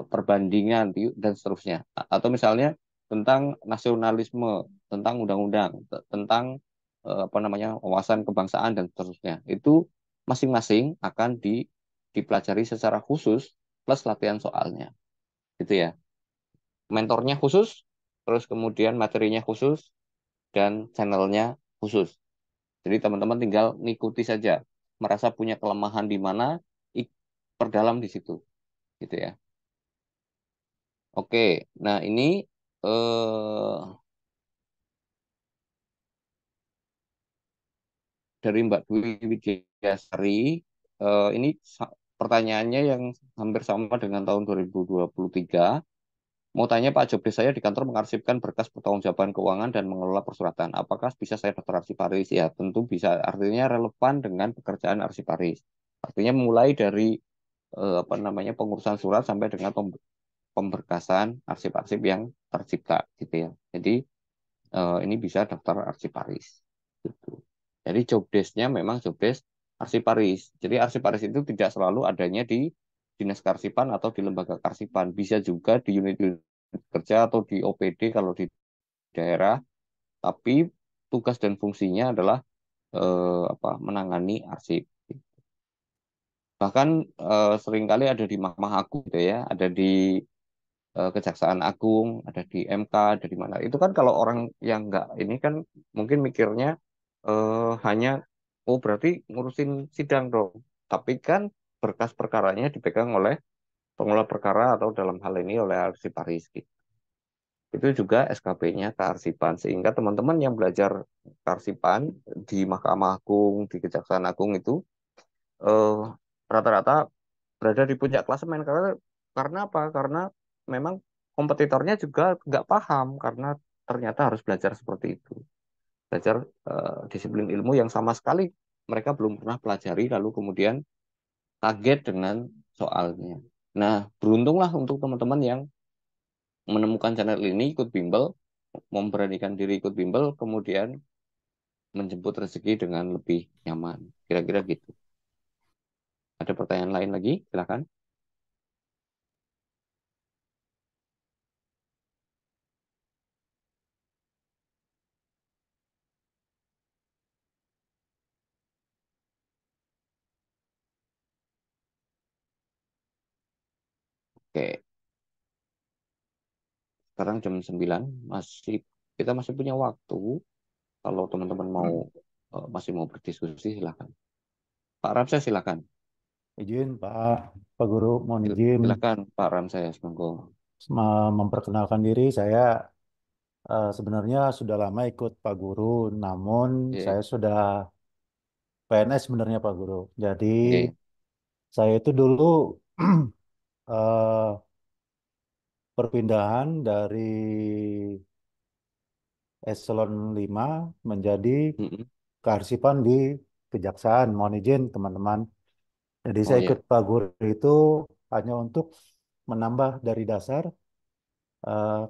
perbandingan dan seterusnya. Atau misalnya tentang nasionalisme, tentang undang-undang, tentang apa namanya wawasan kebangsaan dan seterusnya. Itu masing-masing akan dipelajari secara khusus plus latihan soalnya, gitu ya. Mentornya khusus, terus kemudian materinya khusus dan channelnya khusus. Jadi teman-teman tinggal ngikuti saja, merasa punya kelemahan di mana, perdalam di situ, gitu ya. Oke, nah ini dari Mbak Dwi Widyasari, ini pertanyaannya yang hampir sama dengan tahun 2023. Mau tanya Pak Jobdes, saya di kantor mengarsipkan berkas pertanggungjawaban keuangan dan mengelola persuratan. Apakah bisa saya daftar arsiparis? Ya, tentu bisa. Artinya relevan dengan pekerjaan arsiparis. Artinya mulai dari apa namanya pengurusan surat sampai dengan pemberkasan arsip-arsip yang tercipta, gitu ya. Jadi ini bisa daftar arsiparis. Gitu. Jadi job desk-nya memang job desk arsiparis. Jadi arsiparis itu tidak selalu adanya di dinas kearsipan atau di lembaga kearsipan. Bisa juga di unit-unit kerja atau di OPD kalau di daerah. Tapi tugas dan fungsinya adalah apa, menangani arsip. Bahkan seringkali ada di Mahkamah Agung, gitu ya, ada di Kejaksaan Agung, ada di MK, ada di mana. Itu kan kalau orang yang nggak ini kan mungkin mikirnya hanya, oh berarti ngurusin sidang dong. Tapi kan berkas perkaranya dipegang oleh pengelola perkara atau dalam hal ini oleh arsiparis, gitu. Itu juga SKP-nya kearsipan. Sehingga teman-teman yang belajar kearsipan di Mahkamah Agung, di Kejaksaan Agung itu eh, rata-rata berada di puncak klasemen karena apa? Karena memang kompetitornya juga nggak paham karena ternyata harus belajar seperti itu, belajar disiplin ilmu yang sama sekali mereka belum pernah pelajari, lalu kemudian kaget dengan soalnya. Nah, beruntunglah untuk teman-teman yang menemukan channel ini, ikut bimbel, memberanikan diri ikut bimbel, kemudian menjemput rezeki dengan lebih nyaman. Kira-kira gitu. Ada pertanyaan lain lagi? Silakan. Oke. Sekarang jam 9, masih kita masih punya waktu. Kalau teman-teman mau masih mau berdiskusi, silakan. Pak Ramses, silakan. Izin Pak Guru, mohon izin Silakan Pak Ramses, monggo. memperkenalkan diri. Saya sebenarnya sudah lama ikut Pak Guru, namun Oke, saya sudah PNS sebenarnya Pak Guru. Jadi oke. saya itu dulu eh, perpindahan dari eselon 5 menjadi Mm-mm. kearsipan di Kejaksaan. Mohon izin teman-teman. Jadi Oh saya ya. ikut Pak Guru itu hanya untuk menambah dari dasar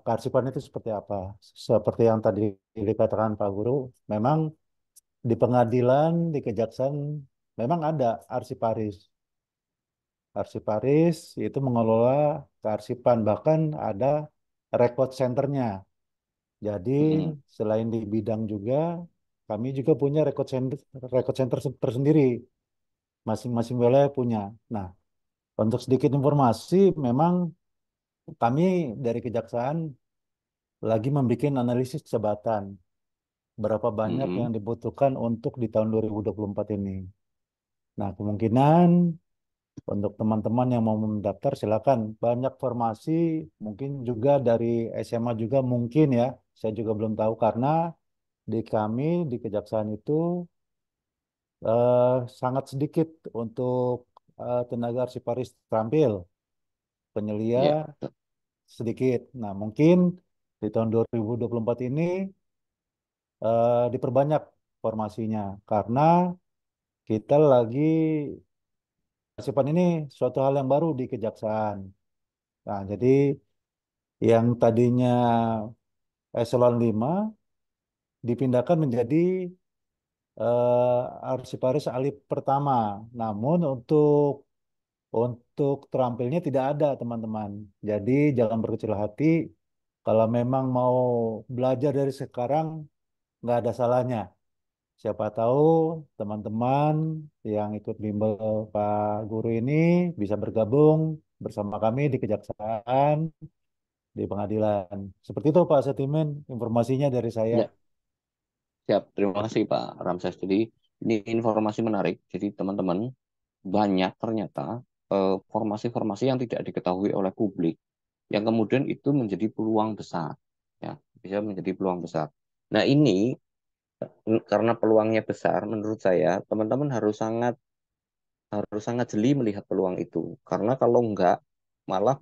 kearsipan itu seperti apa. Seperti yang tadi dikatakan Pak Guru, memang di pengadilan, di kejaksaan, memang ada arsiparis. Arsiparis itu mengelola kearsipan, bahkan ada record centernya. Jadi Mm-mm. selain di bidang juga, kami juga punya record center tersendiri. Masing-masing wilayah punya. Nah, untuk sedikit informasi, memang kami dari kejaksaan lagi membuat analisis jabatan. Berapa banyak yang Mm-mm. dibutuhkan untuk di tahun 2024 ini. Nah, kemungkinan untuk teman-teman yang mau mendaftar silakan banyak formasi, mungkin juga dari SMA juga mungkin ya. saya juga belum tahu karena di kami di Kejaksaan itu sangat sedikit untuk tenaga arsiparis terampil, penyelia Ya, sedikit. Nah, mungkin di tahun 2024 ini diperbanyak formasinya karena kita lagi arsipan ini suatu hal yang baru di Kejaksaan. Nah, jadi yang tadinya eselon 5 dipindahkan menjadi arsiparis alif pertama. Namun untuk terampilnya tidak ada, teman-teman. Jadi jangan berkecil hati. Kalau memang mau belajar dari sekarang, nggak ada salahnya. Siapa tahu teman-teman yang ikut bimbel Pak Guru ini bisa bergabung bersama kami di Kejaksaan, di pengadilan. Seperti itu Pak Setimen, informasinya dari saya. ya, siap. Terima kasih Pak Ramses. Jadi ini informasi menarik. Jadi teman-teman banyak ternyata formasi-formasi yang tidak diketahui oleh publik, yang kemudian itu menjadi peluang besar, ya, bisa menjadi peluang besar. Nah ini karena peluangnya besar, menurut saya teman-teman harus sangat jeli melihat peluang itu. Karena kalau enggak, malah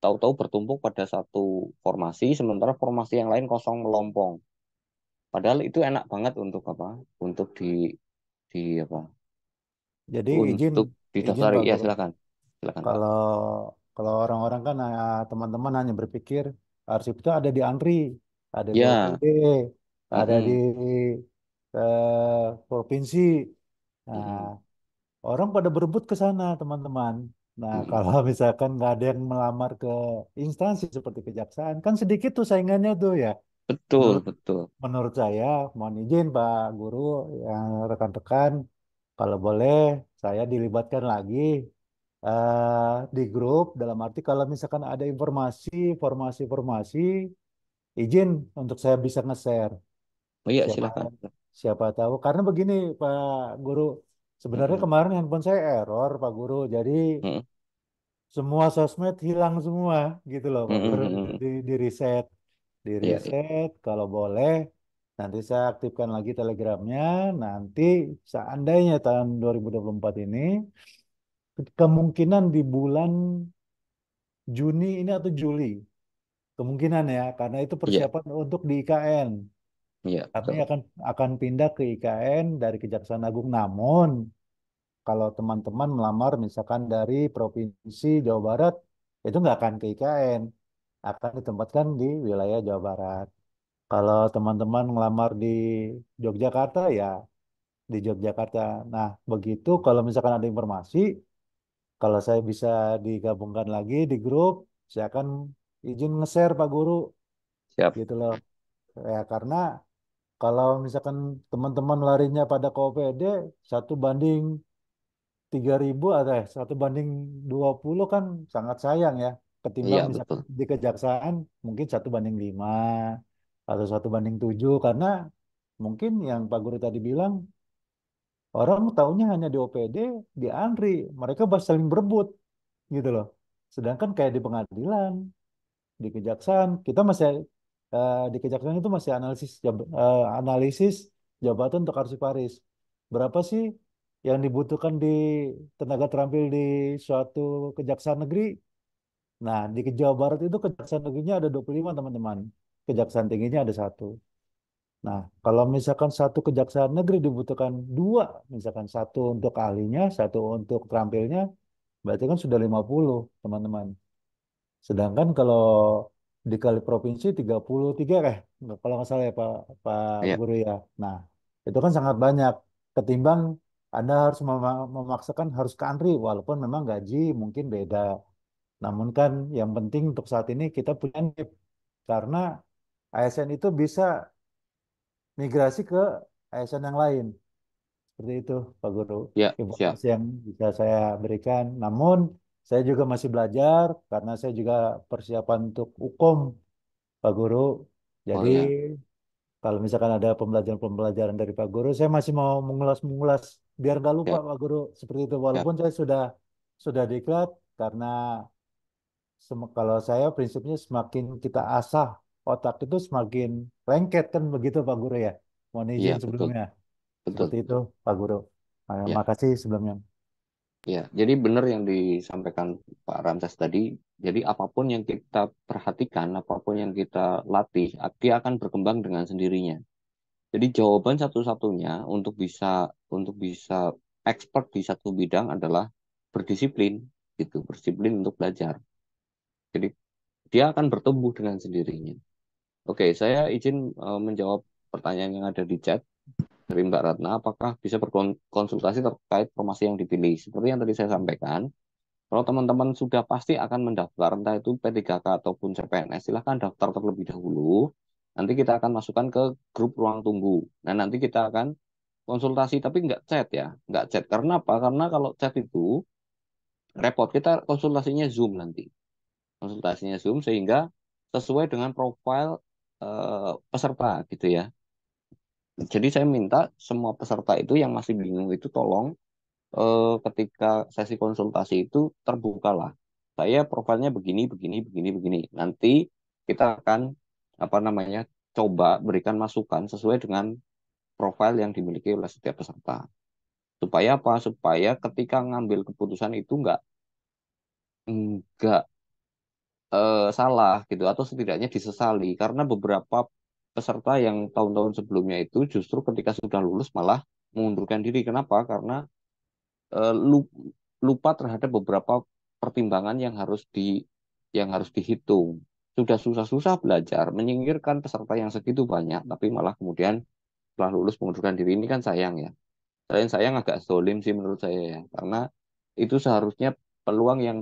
tahu-tahu bertumpuk pada satu formasi, sementara formasi yang lain kosong melompong. Padahal itu enak banget untuk apa? Untuk di apa? Jadi izin Untuk izin didaftari. Pak Ya Guru. silakan, silakan Pak. Kalau kalau orang-orang kan teman-teman hanya berpikir arsip itu ada di ANRI, ada di Ya, OPD, ada di mm-mm, provinsi. Nah, mm-mm. orang pada berebut ke sana, teman-teman. Nah, Mm-mm. kalau misalkan nggak ada yang melamar ke instansi seperti kejaksaan, kan sedikit tuh saingannya tuh ya. Betul, Menurut betul. menurut saya, mohon izin Pak Guru, yang rekan-rekan, kalau boleh saya dilibatkan lagi di grup. Dalam arti kalau misalkan ada formasi-formasi, izin untuk saya bisa nge-share. Oh iya, Siapa silakan. siapa tahu. Karena begini Pak Guru, sebenarnya Mm-mm, kemarin handphone saya error Pak Guru. Jadi mm-mm, semua sosmed hilang semua gitu loh Pak mm-mm, Guru. mm-mm. Di reset, di Iya, iya. reset. Kalau boleh nanti saya aktifkan lagi Telegramnya. Nanti seandainya tahun 2024 ini kemungkinan di bulan Juni ini atau Juli, kemungkinan ya, karena itu Iya, persiapan untuk di IKN. iya, Kami betul. akan pindah ke IKN dari Kejaksaan Agung. Namun kalau teman-teman melamar misalkan dari Provinsi Jawa Barat, itu nggak akan ke IKN, akan ditempatkan di wilayah Jawa Barat. Kalau teman-teman melamar di Yogyakarta, ya di Yogyakarta. Nah, begitu kalau misalkan ada informasi, kalau saya bisa digabungkan lagi di grup, saya akan izin nge-share Pak Guru, Siap. gitu loh. Ya, karena kalau misalkan teman-teman larinya pada ke OPD, 1 banding 3.000 ada 1 banding 20 kan sangat sayang ya. Ketimbang Iya, misalkan betul. di kejaksaan mungkin 1 banding 5 atau 1 banding 7 karena mungkin yang Pak Guru tadi bilang orang taunya hanya di OPD, di ANRI, mereka bahas saling berebut gitu loh. Sedangkan kayak di pengadilan, di kejaksaan, kita masih di kejaksaan itu masih analisis jabatan untuk arsiparis. Berapa sih yang dibutuhkan di tenaga terampil di suatu kejaksaan negeri? Nah, di Jawa Barat itu kejaksaan negerinya ada 25 teman-teman. Kejaksaan tingginya ada satu. Nah, kalau misalkan satu kejaksaan negeri dibutuhkan dua, misalkan satu untuk ahlinya, satu untuk terampilnya, berarti kan sudah 50 teman-teman. Sedangkan kalau dikali provinsi 33 kalau nggak salah ya Pak Iya, Guru ya. Nah, itu kan sangat banyak ketimbang Anda harus memaksakan harus ke ANRI walaupun memang gaji mungkin beda. Namun kan yang penting untuk saat ini kita punya NIP karena ASN itu bisa migrasi ke ASN yang lain. Seperti itu Pak Guru. iya, siap. Informasi yang bisa saya berikan. Namun saya juga masih belajar karena saya juga persiapan untuk UKOM Pak Guru. Oh Jadi ya, kalau misalkan ada pembelajaran-pembelajaran dari Pak Guru, saya masih mau mengulas-mengulas biar nggak lupa siap, Pak Guru seperti itu. siap. Walaupun saya sudah diklat karena kalau saya prinsipnya semakin kita asah otak itu semakin lengket kan begitu Pak Guru ya. Mohon Iya, izin betul, sebelumnya. betul. Seperti itu Pak Guru. Ya, Makasih sebelumnya. ya. Jadi benar yang disampaikan Pak Ramses tadi. Jadi apapun yang kita perhatikan, apapun yang kita latih, dia akan berkembang dengan sendirinya. Jadi jawaban satu-satunya untuk bisa expert di satu bidang adalah berdisiplin, gitu, berdisiplin untuk belajar. Jadi dia akan bertumbuh dengan sendirinya. Oke, saya izin menjawab pertanyaan yang ada di chat dari Mbak Ratna. Apakah bisa berkonsultasi terkait formasi yang dipilih? Seperti yang tadi saya sampaikan, kalau teman-teman sudah pasti akan mendaftar, entah itu P3K ataupun CPNS, silahkan daftar terlebih dahulu. Nanti kita akan masukkan ke grup ruang tunggu. Nah, nanti kita akan konsultasi, tapi nggak chat ya. Nggak chat. Karena apa? Karena kalau chat itu repot. Kita konsultasinya Zoom nanti. Konsultasinya Zoom sehingga sesuai dengan profil peserta gitu ya. Jadi saya minta semua peserta itu yang masih bingung itu tolong ketika sesi konsultasi itu terbukalah. Saya profilnya begini, begini, begini, begini. Nanti kita akan apa namanya coba berikan masukan sesuai dengan profil yang dimiliki oleh setiap peserta. Supaya apa? Supaya ketika ngambil keputusan itu nggak salah gitu atau setidaknya disesali karena beberapa peserta yang tahun-tahun sebelumnya itu justru ketika sudah lulus malah mengundurkan diri. Kenapa? Karena eh, lu- lupa terhadap beberapa pertimbangan yang harus dihitung. Sudah susah-susah belajar, menyingkirkan peserta yang segitu banyak, tapi malah kemudian setelah lulus mengundurkan diri ini kan sayang ya. Selain sayang agak zolim sih menurut saya ya, karena itu seharusnya peluang yang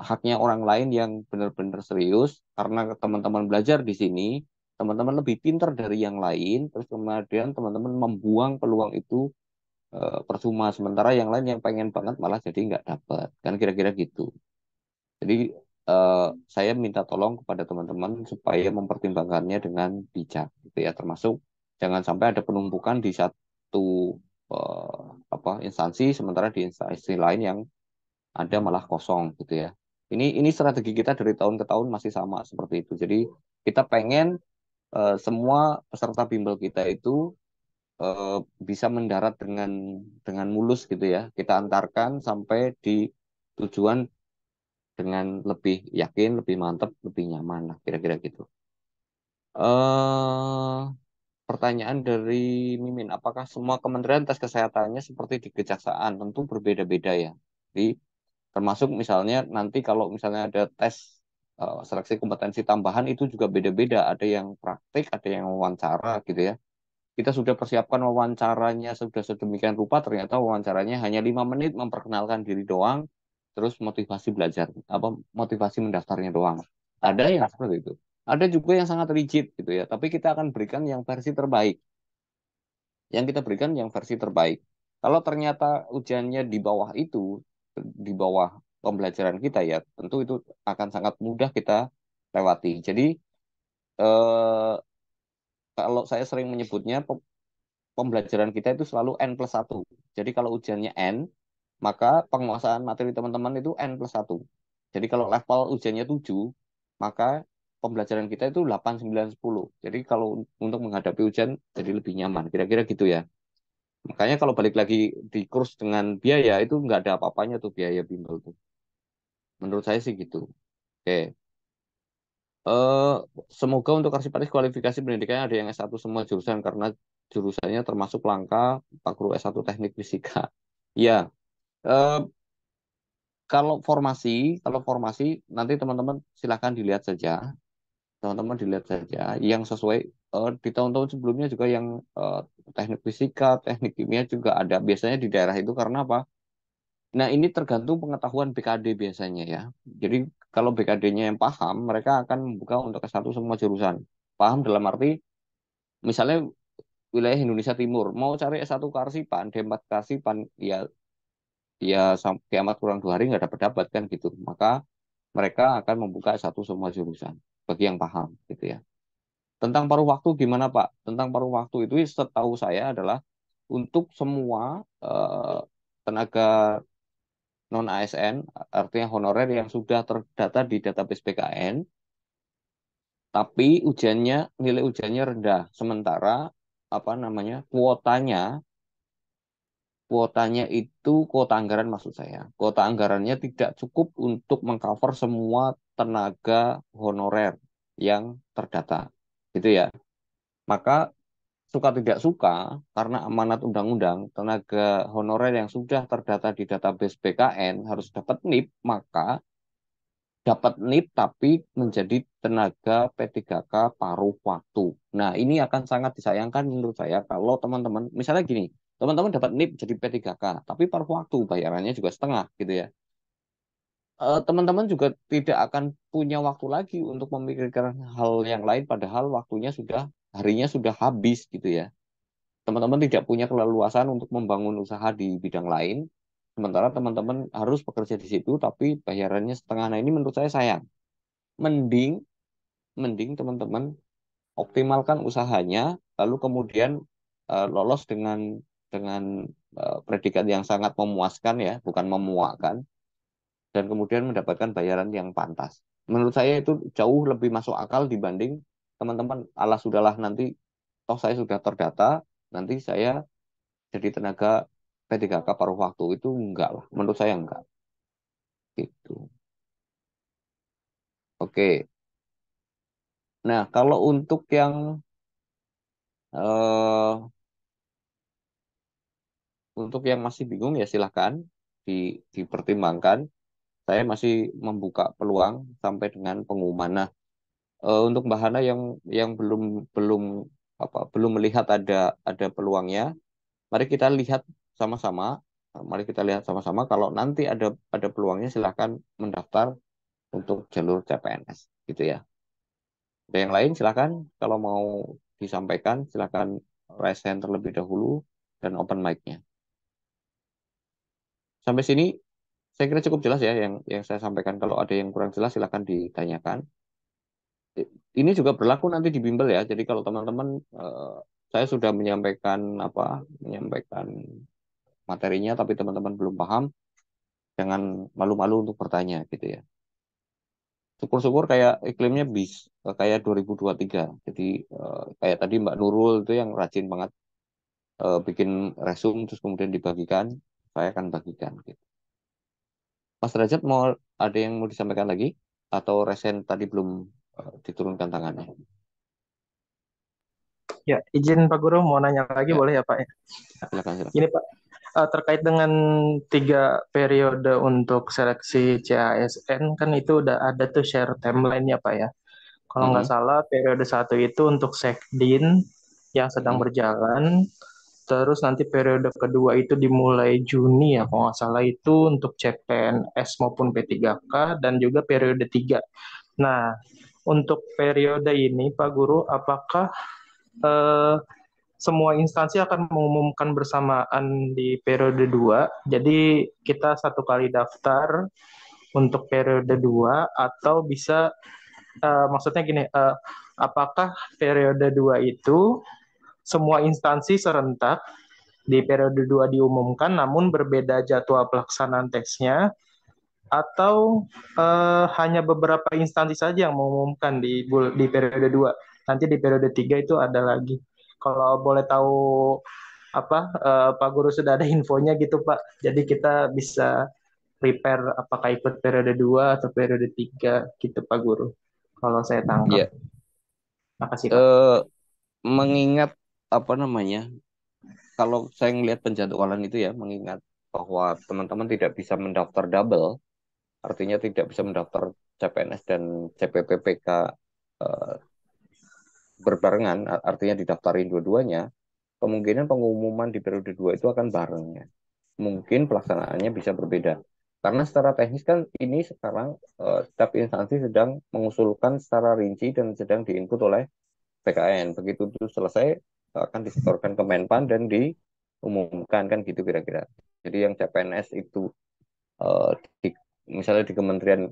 haknya orang lain yang benar-benar serius, karena teman-teman belajar di sini, teman-teman lebih pintar dari yang lain, terus kemudian teman-teman membuang peluang itu percuma, sementara yang lain yang pengen banget malah jadi nggak dapat, kan kira-kira gitu. Jadi eh, saya minta tolong kepada teman-teman supaya mempertimbangkannya dengan bijak, gitu ya, termasuk jangan sampai ada penumpukan di satu eh, instansi, sementara di instansi lain yang ada malah kosong, gitu ya. Ini strategi kita dari tahun ke tahun masih sama seperti itu. Jadi kita pengen semua peserta bimbel kita itu eh, bisa mendarat dengan mulus gitu ya. Kita antarkan sampai di tujuan dengan lebih yakin, lebih mantap, lebih nyaman lah kira-kira gitu. eh Pertanyaan dari Mimin, apakah semua kementerian tes kesehatannya seperti di kejaksaan? Tentu berbeda-beda ya. Jadi termasuk misalnya nanti kalau misalnya ada tes seleksi kompetensi tambahan itu juga beda-beda. Ada yang praktik, ada yang wawancara gitu ya. Kita sudah persiapkan wawancaranya sudah sedemikian rupa, ternyata wawancaranya hanya 5 menit memperkenalkan diri doang, terus motivasi belajar, motivasi mendaftarnya doang. Ada yang seperti itu. Ada juga yang sangat rigid gitu ya, tapi kita akan berikan yang versi terbaik. Yang kita berikan yang versi terbaik. Kalau ternyata ujiannya di bawah itu, di bawah pembelajaran kita ya, tentu itu akan sangat mudah kita lewati. Jadi eh, kalau saya sering menyebutnya pembelajaran kita itu selalu N+1. Jadi kalau ujiannya N, maka penguasaan materi teman-teman itu N+1. Jadi kalau level ujiannya 7, maka pembelajaran kita itu 8, 9, 10. Jadi kalau untuk menghadapi ujian jadi lebih nyaman. Kira-kira gitu ya. Makanya kalau balik lagi di kurs dengan biaya, itu nggak ada apa-apanya tuh biaya bimbel tuh. Menurut saya sih gitu. Oke. Eh, Semoga untuk Arsiparis kualifikasi pendidikannya ada yang S1 semua jurusan karena jurusannya termasuk langka Pak Guru S1 Teknik Fisika. Ya, eh, kalau formasi nanti teman-teman silakan dilihat saja. Teman-teman dilihat saja yang sesuai di tahun-tahun sebelumnya juga yang eh, teknik fisika, teknik kimia juga ada. Biasanya di daerah itu karena apa? Nah, ini tergantung pengetahuan BKD biasanya ya. Jadi kalau BKD-nya yang paham, mereka akan membuka untuk S1 semua jurusan. Paham dalam arti, misalnya wilayah Indonesia Timur, mau cari S1 Karsipan, D4 Karsipan, ya, ya kiamat kurang 2 hari nggak dapat dapat kan gitu. Maka mereka akan membuka S1 semua jurusan bagi yang paham gitu ya. Tentang paruh waktu gimana Pak? Tentang paruh waktu itu setahu saya adalah untuk semua tenaga non ASN, artinya honorer yang sudah terdata di database BKN, tapi nilai ujiannya rendah. Sementara apa namanya kuotanya itu kuota anggaran maksud saya. Kuota anggarannya tidak cukup untuk mengcover semua tenaga honorer yang terdata, gitu ya. Maka suka tidak suka, karena amanat undang-undang, tenaga honorer yang sudah terdata di database BKN harus dapat NIP, maka dapat NIP tapi menjadi tenaga P3K paruh waktu. Nah, ini akan sangat disayangkan menurut saya kalau teman-teman, misalnya gini, teman-teman dapat NIP jadi P3K, tapi paruh waktu bayarannya juga setengah gitu ya. Teman-teman juga tidak akan punya waktu lagi untuk memikirkan hal yang lain, padahal harinya sudah habis gitu ya. Teman-teman tidak punya keleluasan untuk membangun usaha di bidang lain, sementara teman-teman harus bekerja di situ, tapi bayarannya setengah. Nah, ini menurut saya sayang. Mending, mending teman-teman optimalkan usahanya, lalu kemudian lolos dengan predikat yang sangat memuaskan ya, bukan memuakkan, dan kemudian mendapatkan bayaran yang pantas. Menurut saya itu jauh lebih masuk akal dibanding teman-teman alah sudahlah nanti toh saya sudah terdata, nanti saya jadi tenaga P3K paruh waktu, itu enggak lah. Menurut saya enggak. Gitu. Oke. Nah, kalau eh, untuk yang masih bingung ya silahkan dipertimbangkan. Saya masih membuka peluang sampai dengan pengumuman. Nah, untuk Mbak Hana yang belum belum belum melihat ada peluangnya, mari kita lihat sama-sama. Mari kita lihat sama-sama. Kalau nanti ada peluangnya, silahkan mendaftar untuk jalur CPNS, gitu ya. Ada yang lain silahkan. Kalau mau disampaikan, silahkan raise hand terlebih dahulu dan open mic-nya. Sampai sini saya kira cukup jelas ya yang saya sampaikan. Kalau ada yang kurang jelas silahkan ditanyakan. Ini juga berlaku nanti di bimbel ya. Jadi kalau teman-teman, saya sudah menyampaikan materinya, tapi teman-teman belum paham, jangan malu-malu untuk bertanya gitu ya. Syukur-syukur kayak iklimnya kayak 2023. Jadi kayak tadi Mbak Nurul itu yang rajin banget bikin resume terus kemudian dibagikan, saya akan bagikan gitu. Mas Derajat ada yang mau disampaikan lagi atau resen tadi belum diturunkan tangannya? Ya, izin Pak Guru mau nanya lagi Ya, boleh ya Pak ya? silakan silakan. Ini Pak, terkait dengan 3 periode untuk seleksi CASN kan itu udah ada tuh share timeline ya Pak ya. Kalau nggak Mm-mm, salah periode 1 itu untuk Sekdin yang sedang mm-mm. berjalan. Terus nanti periode kedua itu dimulai Juni ya, kalau nggak salah itu untuk CPNS maupun P3K dan juga periode 3. Nah, untuk periode ini Pak Guru, apakah eh, semua instansi akan mengumumkan bersamaan di periode 2? Jadi kita satu kali daftar untuk periode 2 atau bisa maksudnya gini, apakah periode 2 itu semua instansi serentak di periode 2 diumumkan namun berbeda jadwal pelaksanaan tesnya atau hanya beberapa instansi saja yang mengumumkan di periode 2. Nanti di periode 3 itu ada lagi. Kalau boleh tahu apa Pak Guru sudah ada infonya gitu Pak. Jadi kita bisa prepare apakah ikut periode 2 atau periode 3 gitu Pak Guru. Kalau saya tangkap. Ya, Makasih Pak. eh, mengingat apa namanya, kalau saya melihat penjadwalan itu ya, mengingat bahwa teman-teman tidak bisa mendaftar double, artinya tidak bisa mendaftar CPNS dan CPPPK eh, berbarengan, artinya didaftarin dua-duanya, kemungkinan pengumuman di periode 2 itu akan bareng ya. Mungkin pelaksanaannya bisa berbeda. Karena secara teknis kan ini sekarang setiap instansi sedang mengusulkan secara rinci dan sedang diinput oleh PKN. Begitu itu selesai akan disetorkan ke Menpan dan diumumkan kan gitu kira-kira. Jadi yang CPNS itu eh, di, misalnya di kementerian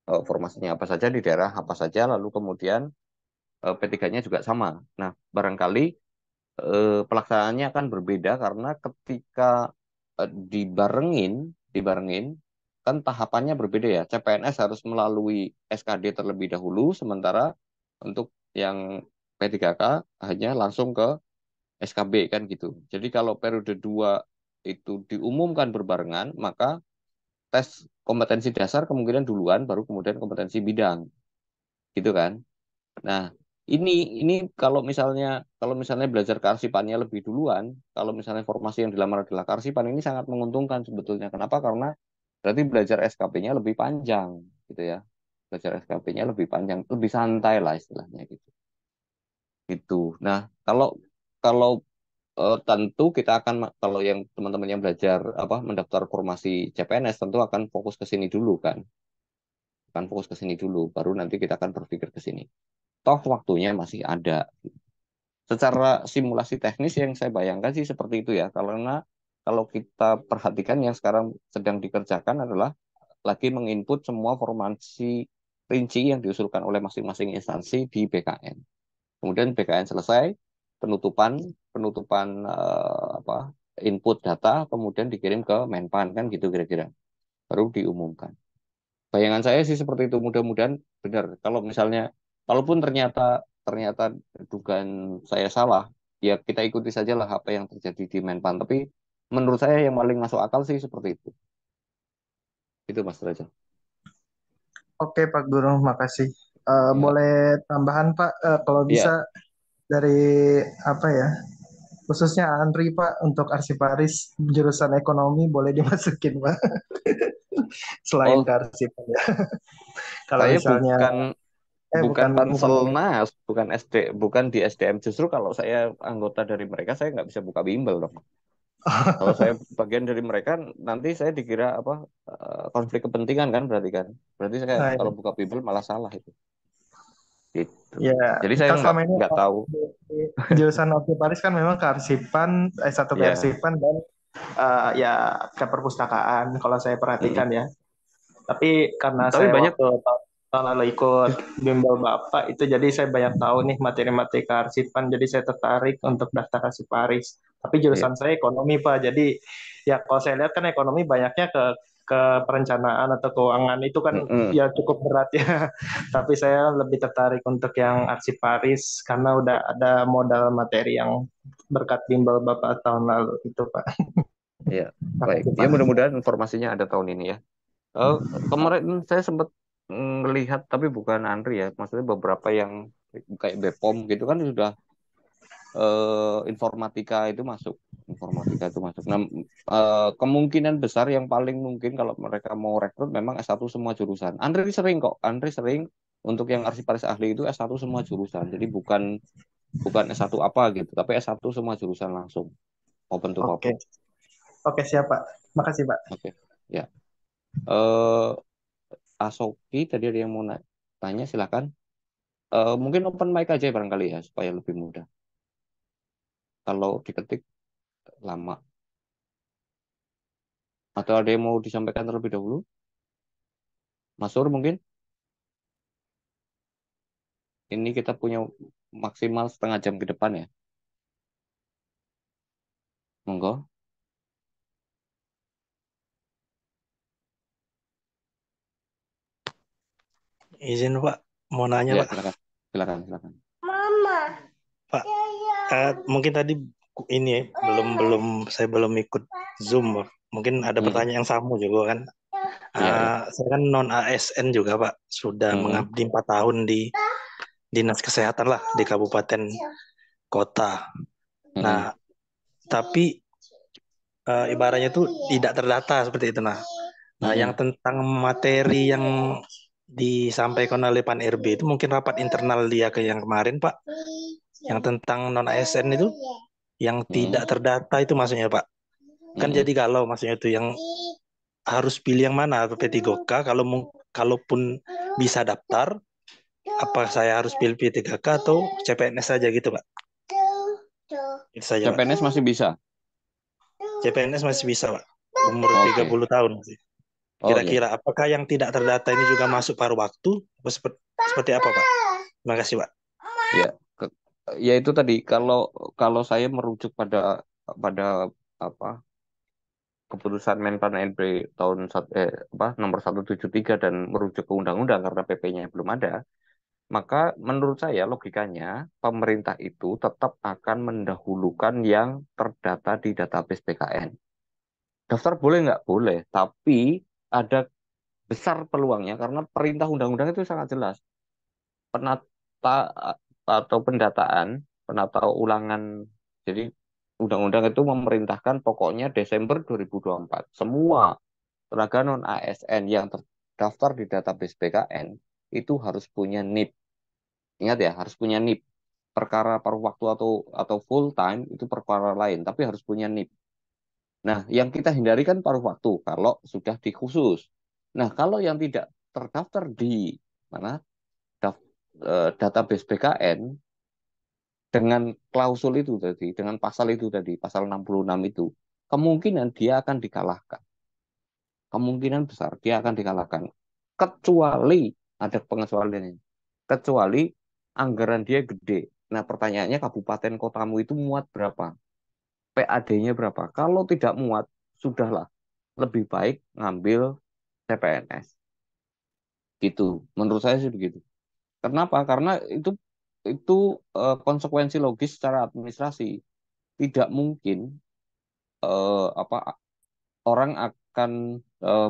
formasinya apa saja, di daerah apa saja, lalu kemudian P3-nya juga sama. Nah, barangkali pelaksanaannya akan berbeda karena ketika dibarengin kan tahapannya berbeda ya. CPNS harus melalui SKD terlebih dahulu, sementara Untuk yang P3K hanya langsung ke SKB kan gitu. Jadi kalau periode 2 itu diumumkan berbarengan, maka tes kompetensi dasar kemungkinan duluan, baru kemudian kompetensi bidang, gitu kan. Nah, ini ini kalau misalnya belajar kearsipannya lebih duluan, kalau misalnya formasi yang dilamar adalah kearsipan, ini sangat menguntungkan sebetulnya. Kenapa? Karena berarti belajar SKP-nya lebih panjang, gitu ya. Belajar SKP-nya lebih panjang, lebih santai lah istilahnya gitu. Gitu. Nah, kalau kalau tentu kita akan kalau yang teman-teman yang belajar apa mendaftar formasi CPNS tentu akan fokus ke sini dulu kan. Akan fokus ke sini dulu, baru nanti kita akan berpikir ke sini. Toh waktunya masih ada. Secara simulasi teknis yang saya bayangkan sih seperti itu ya. Karena kalau kita perhatikan yang sekarang sedang dikerjakan adalah lagi menginput semua formasi rinci yang diusulkan oleh masing-masing instansi di BKN. Kemudian BKN selesai, penutupan penutupan apa input data, kemudian dikirim ke Menpan kan gitu kira-kira. Baru diumumkan. Bayangan saya sih seperti itu. Mudah-mudahan benar. Kalau misalnya, kalaupun ternyata ternyata dugaan saya salah, ya kita ikuti saja lah apa yang terjadi di Menpan. Tapi menurut saya yang paling masuk akal sih seperti itu. Itu Mas Derajat. Oke Pak Guru, makasih. Ya, Boleh tambahan Pak, kalau bisa ya. dari apa ya, khususnya Andri Pak untuk arsiparis jurusan ekonomi boleh dimasukin Pak, selain Oh, ke arsipan ya. Kalau saya misalnya, bukan bukan bukan Panselnas, bukan bukan di SDM. Justru kalau saya anggota dari mereka, saya nggak bisa buka bimbel dong. Kalau saya bagian dari mereka, nanti saya dikira apa konflik kepentingan kan berarti kan. Berarti saya nah, kalau buka bimbel malah salah itu. Gitu. ya Jadi saya kan selama ini nggak tahu. jurusan arsiparis kan memang kearsipan, satu Ya, kearsipan dan ya ke perpustakaan kalau saya perhatikan mm-mm. ya. Tapi karena Tapi saya banyak. waktu tahun lalu ikut bimbel Bapak itu jadi saya banyak tahu nih materi-materi kearsipan jadi saya tertarik untuk daftar arsiparis. Tapi Ya, jurusan saya ekonomi Pak. Jadi ya kalau saya lihat kan ekonomi banyaknya ke perencanaan atau keuangan itu kan mm-mm. ya cukup berat ya. Tapi saya lebih tertarik untuk yang arsiparis karena udah ada modal materi yang berkat bimbel Bapak tahun lalu itu Pak. Ya, baik. Makasih Ya Pak. mudah-mudahan informasinya ada tahun ini ya. Eh, Kemarin saya sempat melihat, tapi bukan Andri ya. Maksudnya beberapa yang kayak Bepom gitu kan sudah informatika itu masuk. Informatika itu masuk. Nah, kemungkinan besar yang paling mungkin kalau mereka mau rekrut memang S1 semua jurusan. Andri sering kok. Andri sering untuk yang arsiparis ahli itu S1 semua jurusan. Jadi bukan bukan S1 apa gitu, tapi S1 semua jurusan langsung. Open to Oke, public. oke siap Pak. Makasih Pak. Oke. Ya. Eh Asoki tadi ada yang mau tanya silakan. Mungkin open mic aja barangkali ya supaya lebih mudah. Kalau diketik lama. Atau ada yang mau disampaikan terlebih dahulu? Mas Sur mungkin? Ini kita punya maksimal setengah jam ke depan ya. Monggo. Izin Pak, mau nanya Ya, Pak. silakan. Silakan, silakan. Pak, mungkin tadi ini ya, belum saya belum ikut Zoom Pak. Mungkin ada Mm-mm. pertanyaan yang sama juga kan. Iya, iya. Saya kan non ASN juga Pak, sudah Mm-mm. mengabdi 4 tahun di dinas kesehatan lah di kabupaten kota. Mm-mm. Nah, tapi ibaratnya itu tidak terdata seperti itu. Nah, yang Mm-mm. tentang materi yang disampaikan oleh Pan RB itu mungkin rapat internal dia ke yang kemarin Pak. Yang tentang non ASN itu yang Mm-mm. tidak terdata itu maksudnya Pak. Kan Mm-mm. jadi kalau maksudnya itu yang harus pilih yang mana atau P3K kalaupun bisa daftar apa saya harus pilih P3K atau CPNS saja gitu Pak. Itu saja Pak. CPNS masih bisa. CPNS masih bisa Pak. Umur Oke. 30 tahun masih. Oh iya. Kira-kira apakah yang tidak terdata ini juga masuk paruh waktu? Seperti apa Pak? Terima kasih Pak. Ya, ke- ya itu tadi kalau kalau saya merujuk pada pada apa keputusan Menpan NP tahun nomor 173 dan merujuk ke undang-undang karena PP-nya belum ada. maka menurut saya logikanya pemerintah itu tetap akan mendahulukan yang terdata di database BKN. Daftar boleh nggak? Boleh, tapi ada besar peluangnya karena perintah undang-undang itu sangat jelas. Penata atau penata ulangan. Jadi undang-undang itu memerintahkan pokoknya Desember 2024 semua tenaga non ASN yang terdaftar di database BKN itu harus punya NIP. Ingat ya, harus punya NIP. Perkara paruh waktu atau full time itu perkara lain, tapi harus punya NIP. Nah, yang kita hindari kan paruh waktu kalau sudah di khusus. Nah, kalau yang tidak terdaftar di mana database BKN dengan klausul itu tadi, dengan pasal itu tadi, pasal 66 itu, kemungkinan dia akan dikalahkan. Kemungkinan besar dia akan dikalahkan. Kecuali ada pengecualian ini. Kecuali anggaran dia gede. Nah, pertanyaannya kabupaten kotamu itu muat berapa? PAD-nya berapa? Kalau tidak muat, sudahlah. Lebih baik ngambil CPNS. Gitu. Menurut saya sih begitu. Kenapa? Karena itu konsekuensi logis secara administrasi. Tidak mungkin apa orang akan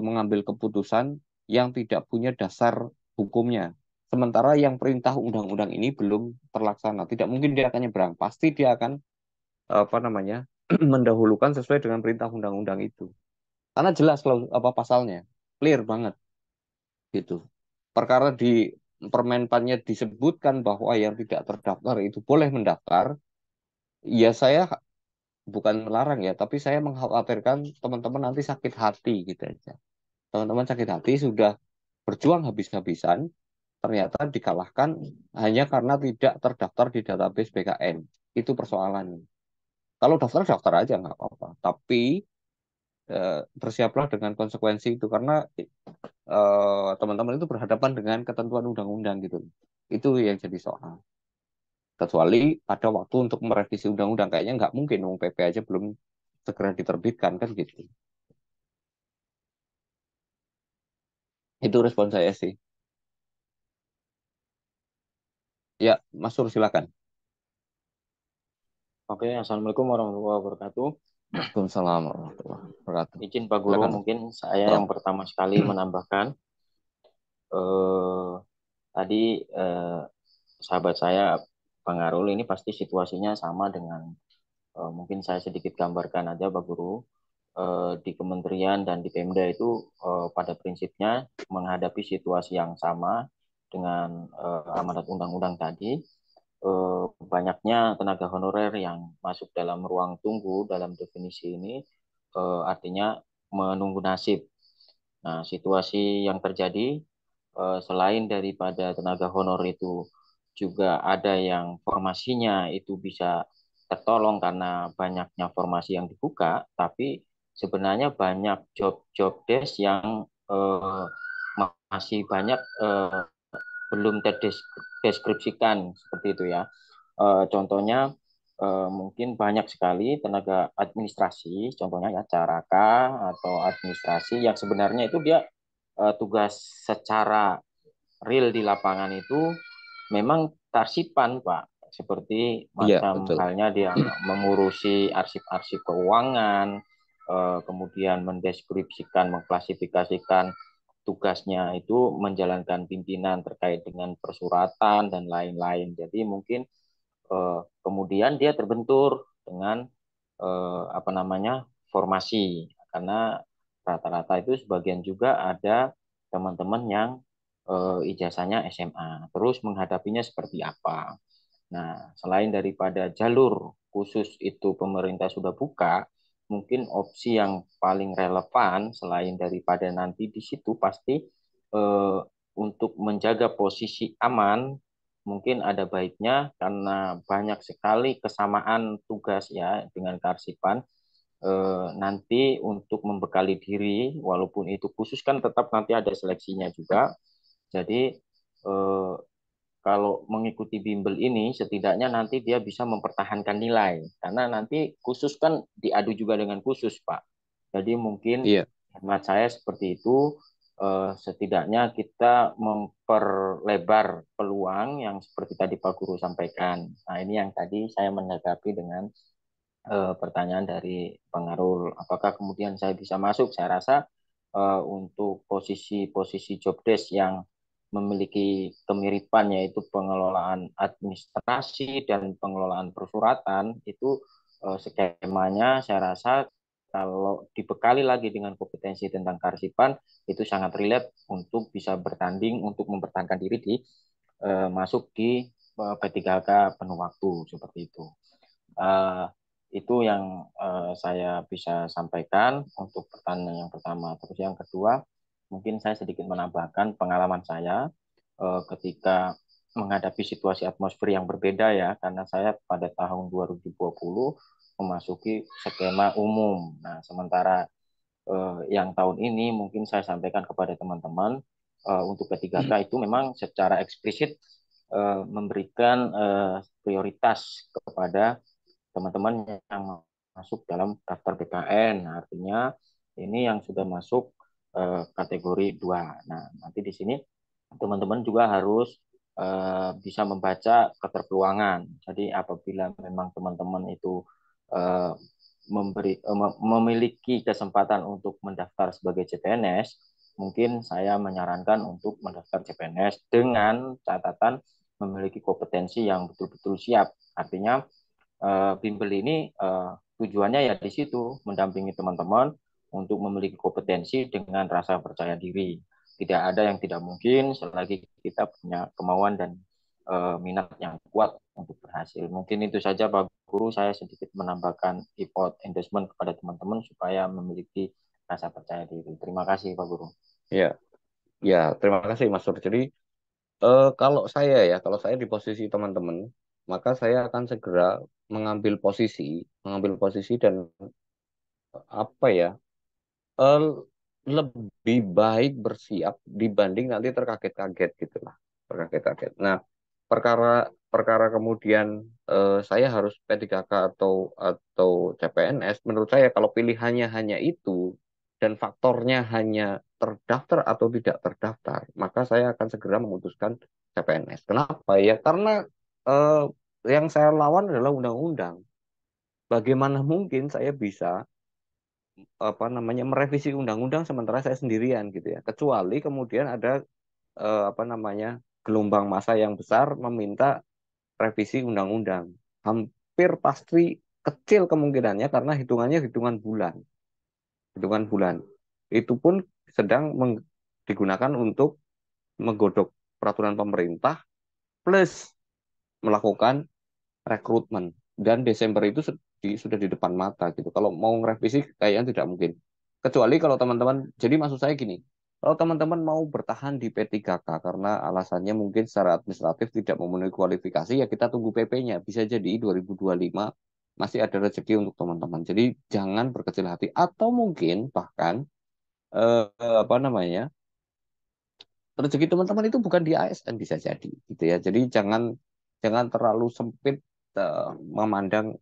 mengambil keputusan yang tidak punya dasar hukumnya. Sementara yang perintah undang-undang ini belum terlaksana. Tidak mungkin dia akan nyebrang. Pasti dia akan apa namanya mendahulukan sesuai dengan perintah undang-undang itu. Karena jelas kalau apa pasalnya, clear banget gitu. Perkara di Permenpannya disebutkan bahwa yang tidak terdaftar itu boleh mendaftar, ya saya bukan melarang ya, tapi saya mengkhawatirkan teman-teman nanti sakit hati gitu aja. Teman-teman sakit hati sudah berjuang habis-habisan, ternyata dikalahkan hanya karena tidak terdaftar di database BKN. Itu persoalannya. Kalau daftar, daftar aja nggak apa-apa. Tapi bersiaplah dengan konsekuensi itu karena teman-teman itu berhadapan dengan ketentuan undang-undang gitu. Itu yang jadi soal. Kecuali ada waktu untuk merevisi undang-undang, kayaknya nggak mungkin, PP aja belum segera diterbitkan kan gitu. Itu respon saya sih. Ya, Mas Sur silakan. Oke, Assalamualaikum warahmatullahi wabarakatuh. Waalaikumsalam warahmatullahi wabarakatuh. Izin Pak Guru, Silakan. mungkin saya yang pertama sekali menambahkan tadi sahabat saya Bang Arul ini pasti situasinya sama dengan mungkin saya sedikit gambarkan aja Pak Guru. Di kementerian dan di Pemda itu pada prinsipnya menghadapi situasi yang sama dengan amanat undang-undang tadi. Banyaknya tenaga honorer yang masuk dalam ruang tunggu dalam definisi ini artinya menunggu nasib. Nah, situasi yang terjadi selain daripada tenaga honor itu juga ada yang formasinya itu bisa tertolong karena banyaknya formasi yang dibuka, tapi sebenarnya banyak job-job desk yang masih banyak belum terdeskripsikan seperti itu ya. Contohnya mungkin banyak sekali tenaga administrasi, contohnya ya caraka atau administrasi yang sebenarnya itu dia tugas secara real di lapangan itu memang tarsipan Pak, seperti Iya, macam betul. halnya dia mengurusi arsip-arsip keuangan, kemudian mendeskripsikan, mengklasifikasikan tugasnya itu menjalankan pimpinan terkait dengan persuratan dan lain-lain. Jadi mungkin kemudian dia terbentur dengan apa namanya formasi karena rata-rata itu sebagian juga ada teman-teman yang ijazahnya SMA. Terus menghadapinya seperti apa? Nah, selain daripada jalur khusus itu pemerintah sudah buka, mungkin opsi yang paling relevan selain daripada nanti di situ pasti untuk menjaga posisi aman, mungkin ada baiknya karena banyak sekali kesamaan tugas ya dengan kearsipan, nanti untuk membekali diri, walaupun itu khusus kan tetap nanti ada seleksinya juga. Jadi kalau mengikuti bimbel ini setidaknya nanti dia bisa mempertahankan nilai karena nanti khusus kan diadu juga dengan khusus Pak. Jadi mungkin Iya. hemat saya seperti itu setidaknya kita memperlebar peluang yang seperti tadi Pak Guru sampaikan. Nah, ini yang tadi saya menanggapi dengan pertanyaan dari Pengarul. Apakah kemudian saya bisa masuk? Saya rasa untuk posisi-posisi job desk yang memiliki kemiripan yaitu pengelolaan administrasi dan pengelolaan persuratan itu skemanya saya rasa kalau dibekali lagi dengan kompetensi tentang kearsipan itu sangat relate untuk bisa bertanding untuk mempertahankan diri di masuk di P3K penuh waktu seperti itu. Uh, itu yang saya bisa sampaikan untuk pertanyaan yang pertama. Terus yang kedua, mungkin saya sedikit menambahkan pengalaman saya ketika menghadapi situasi atmosfer yang berbeda ya, karena saya pada tahun 2020 memasuki skema umum. Nah, sementara yang tahun ini mungkin saya sampaikan kepada teman-teman untuk P3K itu memang secara eksplisit memberikan prioritas kepada teman-teman yang masuk dalam daftar PKN. Nah, artinya ini yang sudah masuk kategori 2. Nah, nanti di sini teman-teman juga harus bisa membaca keterpeluangan. Jadi apabila memang teman-teman itu eh, memiliki kesempatan untuk mendaftar sebagai CPNS, mungkin saya menyarankan untuk mendaftar CPNS dengan catatan memiliki kompetensi yang betul-betul siap. Artinya bimbel ini tujuannya ya di situ mendampingi teman-teman untuk memiliki kompetensi dengan rasa percaya diri. Tidak ada yang tidak mungkin selagi kita punya kemauan dan minat yang kuat untuk berhasil. Mungkin itu saja Pak Guru, saya sedikit menambahkan report endorsement kepada teman-teman supaya memiliki rasa percaya diri. Terima kasih Pak Guru. Ya, ya, terima kasih Mas Sur. Jadi kalau saya di posisi teman-teman, maka saya akan segera mengambil posisi dan apa ya, eh, lebih baik bersiap dibanding nanti terkaget-kaget gitulah, terkaget-kaget. Nah, perkara perkara kemudian saya harus P3K atau CPNS, menurut saya kalau pilihannya hanya itu dan faktornya hanya terdaftar atau tidak terdaftar, maka saya akan segera memutuskan CPNS. Kenapa ya? Karena eh, yang saya lawan adalah undang-undang. Bagaimana mungkin saya bisa merevisi undang-undang sementara saya sendirian gitu ya. Kecuali kemudian ada gelombang massa yang besar meminta revisi undang-undang. Hampir pasti kecil kemungkinannya karena hitungannya hitungan bulan. Itu pun sedang digunakan untuk menggodok peraturan pemerintah plus melakukan rekrutmen. Dan Desember itu sudah di depan mata gitu. Kalau mau ngerevisi kayaknya tidak mungkin. Kecuali kalau teman-teman, jadi maksud saya gini, kalau teman-teman mau bertahan di P3K karena alasannya mungkin secara administratif tidak memenuhi kualifikasi, ya kita tunggu PP-nya. Bisa jadi 2025 masih ada rezeki untuk teman-teman. Jadi jangan berkecil hati. Atau mungkin bahkan eh, apa namanya rezeki teman-teman itu bukan di ASN bisa jadi gitu ya. Jadi jangan jangan terlalu sempit memandang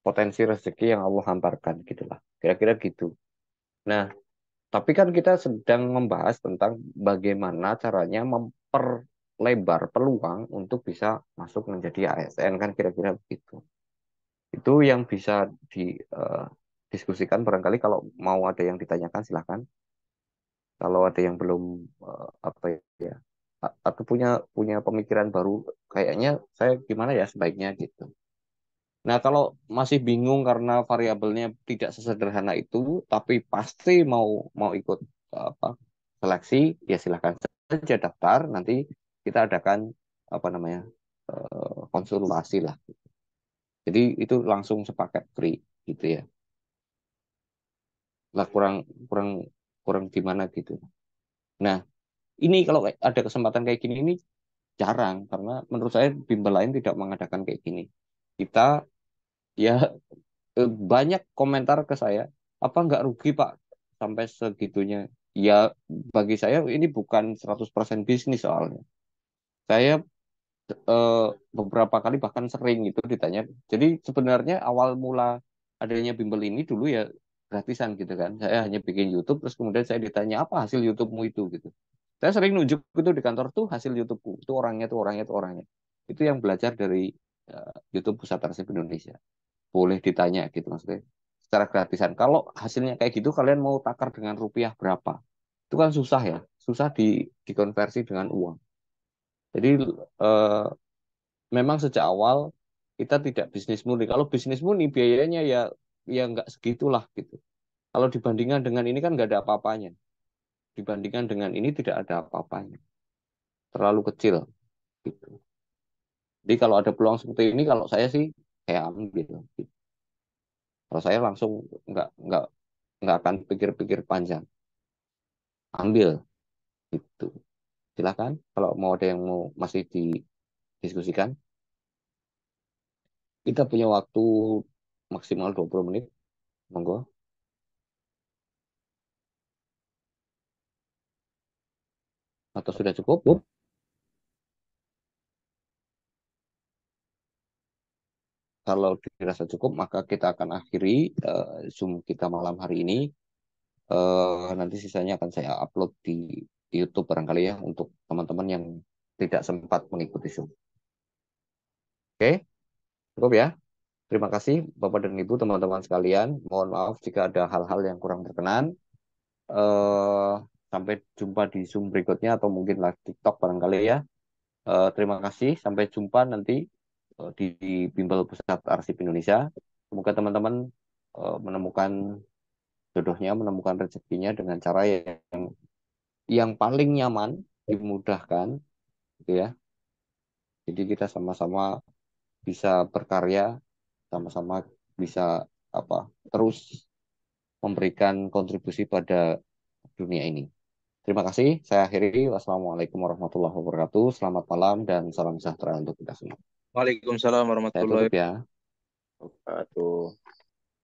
potensi rezeki yang Allah hantarkan gitulah. Kira-kira gitu. Nah, tapi kan kita sedang membahas tentang bagaimana caranya memperlebar peluang untuk bisa masuk menjadi ASN kan kira-kira begitu. Itu yang bisa didiskusikan barangkali kalau mau ada yang ditanyakan silakan. Kalau ada yang belum apa ya atau punya punya pemikiran baru kayaknya saya gimana ya sebaiknya gitu. Nah, kalau masih bingung karena variabelnya tidak sesederhana itu, tapi pasti mau mau ikut apa seleksi, ya silahkan saja daftar. Nanti kita adakan apa namanya konsultasi lah. Jadi itu langsung sepaket free gitu ya. Lah kurang kurang kurang gimana gitu. Nah, ini kalau ada kesempatan kayak gini ini jarang karena menurut saya bimbel lain tidak mengadakan kayak gini. Kita ya banyak komentar ke saya, apa nggak rugi Pak sampai segitunya? Ya bagi saya ini bukan 100% bisnis soalnya. Saya eh, beberapa kali bahkan sering itu ditanya. Jadi sebenarnya awal mula adanya bimbel ini dulu ya gratisan gitu kan. Saya hanya bikin YouTube terus kemudian saya ditanya apa hasil YouTube-mu itu gitu. Saya sering nunjuk itu di kantor tuh hasil YouTube-ku. Itu orangnya tuh orangnya tuh orangnya. Itu yang belajar dari YouTube Pusat Arsip Indonesia. Boleh ditanya gitu maksudnya. Secara gratisan. Kalau hasilnya kayak gitu kalian mau takar dengan rupiah berapa? Itu kan susah ya. Susah dikonversi dengan uang. Jadi eh, memang sejak awal kita tidak bisnis murni. Kalau bisnis murni biayanya ya nggak segitulah gitu. Kalau dibandingkan dengan ini kan nggak ada apa-apanya. Dibandingkan dengan ini tidak ada apa-apanya. Terlalu kecil gitu. Jadi kalau ada peluang seperti ini, kalau saya sih kayak ambil. Gitu. Kalau saya langsung nggak nggak akan pikir-pikir panjang, ambil gitu. Silakan kalau mau ada yang mau masih didiskusikan. Kita punya waktu maksimal 20 menit, monggo. Atau sudah cukup? Kalau dirasa cukup, maka kita akan akhiri Zoom kita malam hari ini. Nanti sisanya akan saya upload di YouTube barangkali ya untuk teman-teman yang tidak sempat mengikuti Zoom. Oke, cukup ya. Terima kasih Bapak dan Ibu, teman-teman sekalian. Mohon maaf jika ada hal-hal yang kurang berkenan. Eh, Sampai jumpa di Zoom berikutnya atau mungkin live TikTok barangkali ya. Terima kasih. Sampai jumpa nanti di Bimbel Pusat Arsip Indonesia. Semoga teman-teman menemukan jodohnya, menemukan rezekinya dengan cara yang paling nyaman, dimudahkan, gitu ya. Jadi kita sama-sama bisa berkarya, sama-sama bisa apa terus memberikan kontribusi pada dunia ini. Terima kasih. Saya akhiri. Wassalamualaikum warahmatullahi wabarakatuh. Selamat malam dan salam sejahtera untuk kita semua. Waalaikumsalam Saya warahmatullahi tutup ya. Wabarakatuh.